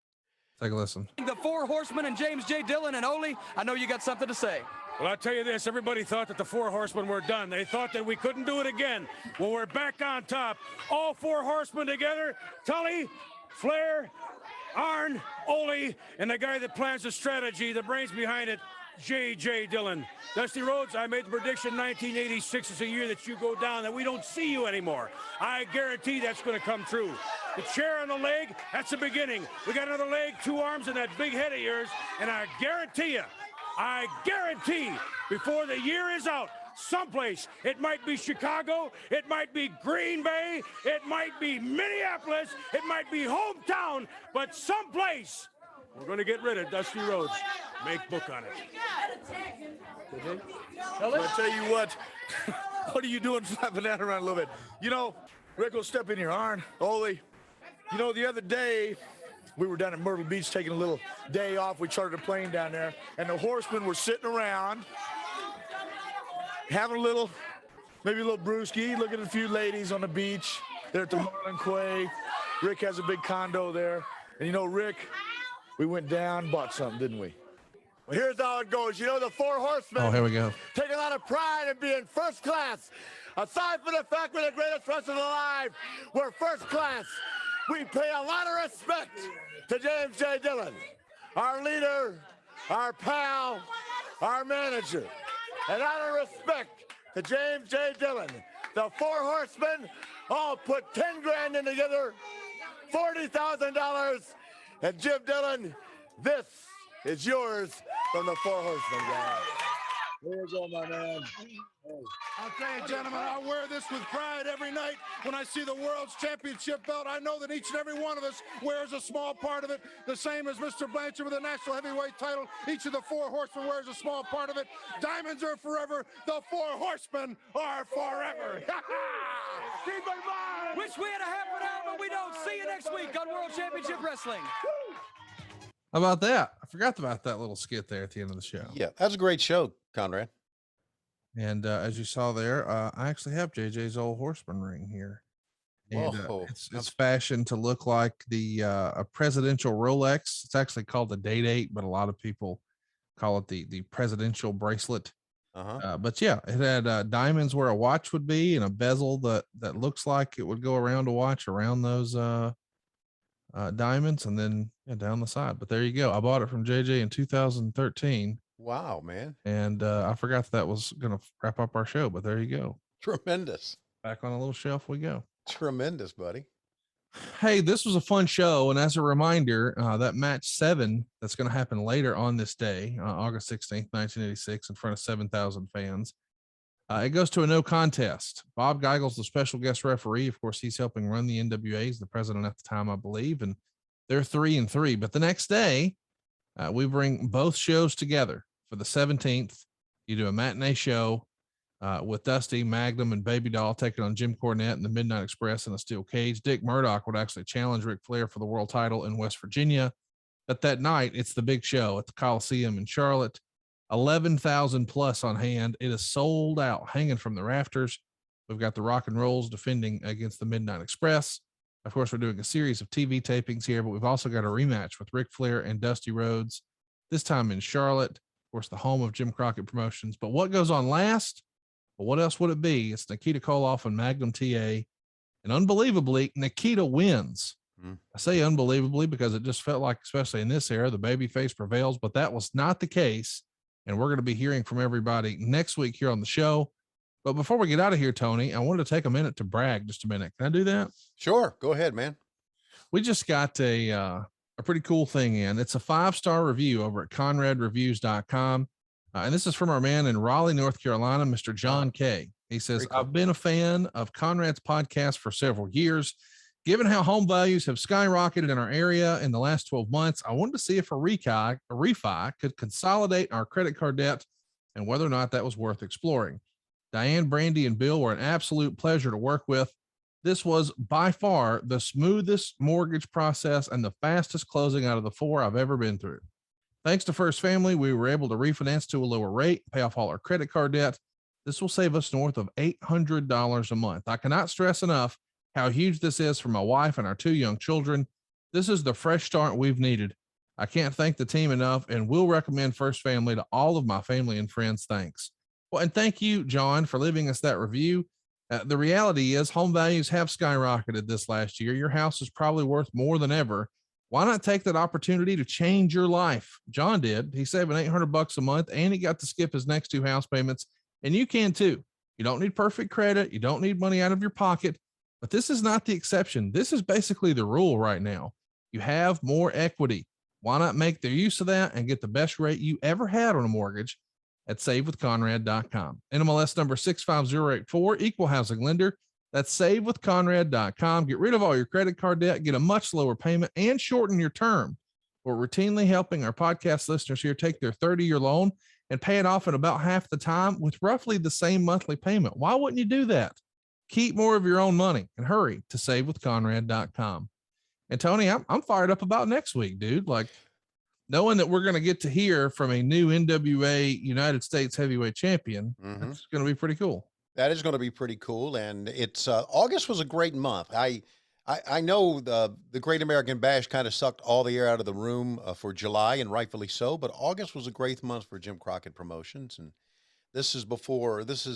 Take a listen. The 4 Horsemen and James J. Dillon and Ole, I know you got something to say. Well, I'll tell you this. Everybody thought that the 4 Horsemen were done. They thought that we couldn't do it again. Well, we're back on top. All 4 Horsemen together. Tully, Flair, Arn, Ole, and the guy that plans the strategy, the brains behind it, J.J. Dillon. Dusty Rhodes, I made the prediction 1986 is a year that you go down, that we don't see you anymore. I guarantee that's going to come true. The chair on the leg, that's the beginning. We got another leg, 2 arms, and that big head of yours, and I guarantee, before the year is out, someplace, it might be Chicago, it might be Green Bay, it might be Minneapolis, it might be hometown, but someplace we're going to get rid of Dusty Rhodes. Make book on it. I'll tell you what. What are you doing flapping that around a little bit? Rick will step in here. Arn, Ole. The other day, we were down at Myrtle Beach taking a little day off. We chartered a plane down there, and the Horsemen were sitting around having maybe a little brewski, looking at a few ladies on the beach. They're at the Marlin Quay. Rick has a big condo there. And Rick, we went down, bought something, didn't we? Well, here's how it goes. The 4 Horsemen. Oh, here we go. Take a lot of pride in being first class. Aside from the fact we're the greatest wrestlers alive, we're first class. We pay a lot of respect to James J. Dillon, our leader, our pal, our manager. And out of respect to James J. Dillon, The four horsemen all put 10 grand in together, $40,000. And Jim Dillon, this is yours from the four horsemen, guys. Here you go, my man. I'll tell you, gentlemen, I wear this with pride every night. When I see the World's Championship belt, I know that each and every one of us wears a small part of it, the same as Mr. Blanchard with the National Heavyweight title. Each of the four horsemen wears a small part of it. Diamonds are forever. The four horsemen are forever. Keep in mind. Wish we had a half an hour, but we don't. See you next week on World Championship Wrestling. How about that? I forgot about that little skit there at the end of the show. Yeah, that's a great show, Conrad. And as you saw there, I actually have JJ's old Horseman ring here. And Whoa. it's fashioned to look like the a presidential Rolex. It's actually called the Day-Date, but a lot of people call it the presidential bracelet. But yeah, it had diamonds where a watch would be and a bezel that looks like it would go around a watch around those diamonds, and then down the side. But there you go. I bought it from JJ in 2013. Wow, man. And I forgot that was going to wrap up our show, but there you go. Tremendous. Back on a little shelf we go. Tremendous, buddy. Hey, this was a fun show. And as a reminder, that match 7 that's going to happen later on this day, August 16th, 1986, in front of 7,000 fans, it goes to a no contest. Bob Geigel's the special guest referee. Of course, he's helping run the NWA. He's the president at the time, I believe. And they're 3-3. But the next day, we bring both shows together for the 17th. You do a matinee show with Dusty, Magnum, and Baby Doll taking on Jim Cornette and the Midnight Express in a steel cage. Dick Murdoch would actually challenge Ric Flair for the world title in West Virginia. But that night, it's the big show at the Coliseum in Charlotte. 11,000 plus on hand. It is sold out, hanging from the rafters. We've got the Rock and Rolls defending against the Midnight Express. Of course, we're doing a series of TV tapings here, but we've also got a rematch with Ric Flair and Dusty Rhodes, this time in Charlotte, of course, the home of Jim Crockett Promotions. But what goes on last? Well, what else would it be? It's Nikita Koloff and Magnum TA. And unbelievably, Nikita wins. I say unbelievably because it just felt like, especially in this era, the babyface prevails, but that was not the case. And we're going to be hearing from everybody next week here on the show. But before we get out of here, Tony, I wanted to take a minute to brag just a minute. Can I do that? Sure. Go ahead, man. We just got a pretty cool thing in. It's a 5-star review over at ConradReviews.com. And this is from our man in Raleigh, North Carolina, Mr. John K. He says, I've been a fan of Conrad's podcast for several years. Given how home values have skyrocketed in our area in the last 12 months, I wanted to see if a refi could consolidate our credit card debt and whether or not that was worth exploring. Diane, Brandy, and Bill were an absolute pleasure to work with. This was by far the smoothest mortgage process and the fastest closing out of the 4 I've ever been through. Thanks to First Family, we were able to refinance to a lower rate, pay off all our credit card debt. This will save us north of $800 a month. I cannot stress enough how huge this is for my wife and our 2 young children. This is the fresh start we've needed. I can't thank the team enough, and will recommend First Family to all of my family and friends. Thanks. Well, and thank you, John, for leaving us that review. The reality is home values have skyrocketed this last year. Your house is probably worth more than ever. Why not take that opportunity to change your life? John did. He's saving $800 a month, and he got to skip his next 2 house payments, and you can too. You don't need perfect credit. You don't need money out of your pocket. But this is not the exception. This is basically the rule right now. You have more equity. Why not make the use of that and get the best rate you ever had on a mortgage at savewithconrad.com. NMLS number 65084, equal housing lender. That's savewithconrad.com. Get rid of all your credit card debt, get a much lower payment, and shorten your term. We're routinely helping our podcast listeners here take their 30-year loan and pay it off in about half the time with roughly the same monthly payment. Why wouldn't you do that? Keep more of your own money and hurry to savewithconrad.com. And Tony, I'm fired up about next week, dude. Like, knowing that we're going to get to hear from a new NWA United States Heavyweight Champion, that's going to be pretty cool. That is going to be pretty cool. And it's August was a great month. I know the Great American Bash kind of sucked all the air out of the room for July, and rightfully so. But August was a great month for Jim Crockett Promotions. And this is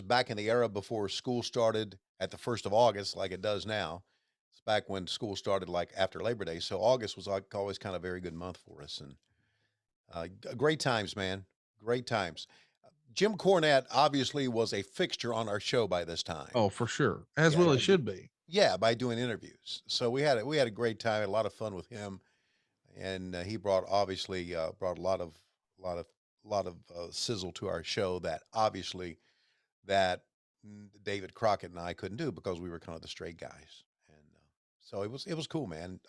back in the era before school started at the 1st of August, like it does now. It's back when school started like after Labor Day. So August was like always kind of a very good month for us. And great times, man. Great times. Jim Cornette obviously was a fixture on our show by this time. Oh, for sure. As well it should be. Yeah, by doing interviews. So we had a great time, had a lot of fun with him, and he brought brought a lot of sizzle to our show that obviously that David Crockett and I couldn't do because we were kind of the straight guys. And so it was cool, man.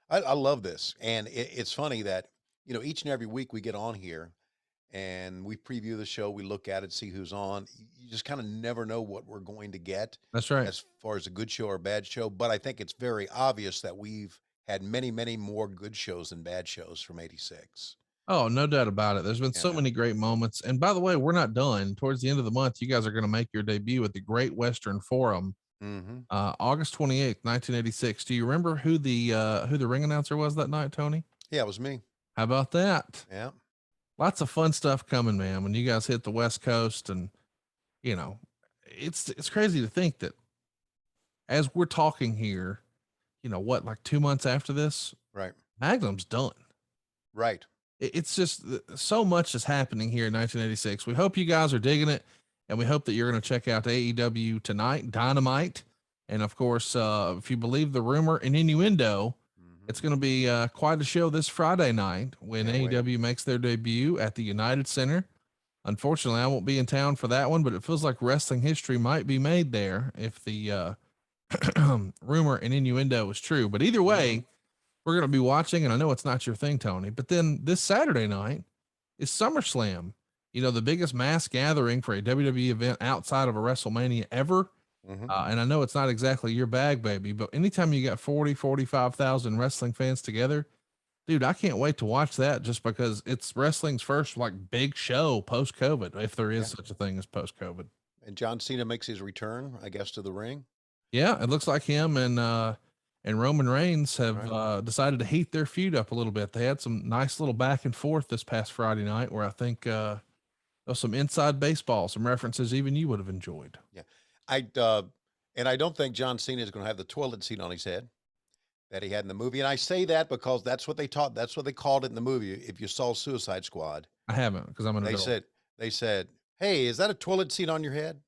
I love this, and it's funny that each and every week we get on here and we preview the show, we look at it, see who's on. You just kind of never know what we're going to get. That's right. As far as a good show or bad show. But I think it's very obvious that we've had many, many more good shows than bad shows from '86. Oh, no doubt about it. There's been so many great moments. And by the way, we're not done. Towards the end of the month, you guys are going to make your debut at the Great Western Forum, August 28th, 1986. Do you remember who the ring announcer was that night, Tony? Yeah, it was me. How about that? Yeah. Lots of fun stuff coming, man. When you guys hit the West Coast, and it's crazy to think that as we're talking here, like 2 months after this, right? Magnum's done. Right. It's just so much is happening here in 1986. We hope you guys are digging it, and we hope that you're going to check out AEW tonight, Dynamite, and of course, if you believe the rumor and innuendo. It's going to be quite a show this Friday night when AEW makes their debut at the United Center. Unfortunately, I won't be in town for that one, but it feels like wrestling history might be made there if the rumor and innuendo is true. But either way, we're going to be watching, and I know it's not your thing, Tony, but then this Saturday night is SummerSlam, the biggest mass gathering for a WWE event outside of a WrestleMania ever. And I know it's not exactly your bag, baby, but anytime you got 45,000 wrestling fans together, dude, I can't wait to watch that just because it's wrestling's first big show post COVID, if there is such a thing as post COVID. And John Cena makes his return, I guess, to the ring. Yeah. It looks like him and Roman Reigns have decided to heat their feud up a little bit. They had some nice little back and forth this past Friday night where I think there was some inside baseball, some references even you would have enjoyed. Yeah. I don't think John Cena is going to have the toilet seat on his head that he had in the movie. And I say that because that's what they taught. That's what they called it in the movie. If you saw Suicide Squad, I haven't because I'm an adult. They said, "Hey, is that a toilet seat on your head?"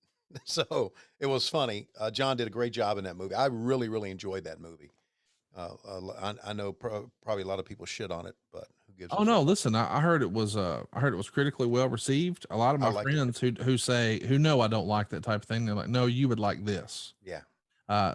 So it was funny. John did a great job in that movie. I really, really enjoyed that movie. I know probably a lot of people shit on it, but who gives? Oh no, listen, I heard it was critically well received. A lot of my friends who know I don't like that type of thing, they're like, no, you would like this. Yeah.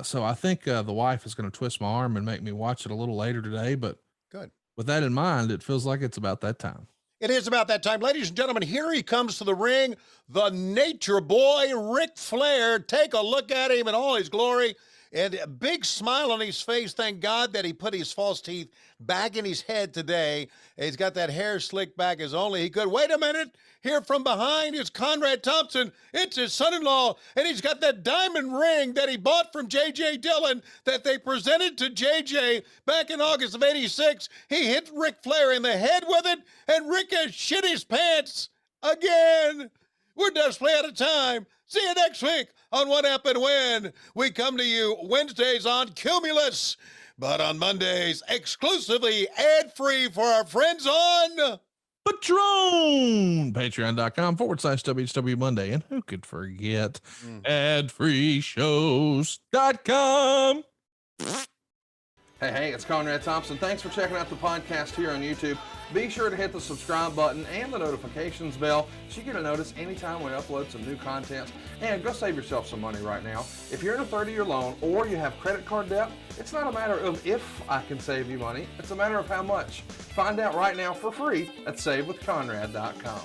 So I think the wife is going to twist my arm and make me watch it a little later today. But good. With that in mind, it feels like it's about that time. It is about that time. Ladies and gentlemen, here he comes to the ring, the Nature Boy, Ric Flair. Take a look at him in all his glory. And a big smile on his face. Thank God that he put his false teeth back in his head today. He's got that hair slicked back as only he could. Wait a minute. Here from behind is Conrad Thompson. It's his son-in-law. And he's got that diamond ring that he bought from J.J. Dillon that they presented to J.J. back in August of '86. He hit Ric Flair in the head with it, and Rick has shit his pants again. We're desperately out of time. See you next week on What Happened When. We come to you Wednesdays on Cumulus, but on Mondays exclusively ad-free for our friends on Patreon. Patreon.com/WHW Monday. And who could forget adfreeshows.com. Hey, it's Conrad Thompson. Thanks for checking out the podcast here on YouTube. Be sure to hit the subscribe button and the notifications bell so you get a notice anytime we upload some new content. And go save yourself some money right now. If you're in a 30-year loan or you have credit card debt, it's not a matter of if I can save you money. It's a matter of how much. Find out right now for free at SaveWithConrad.com.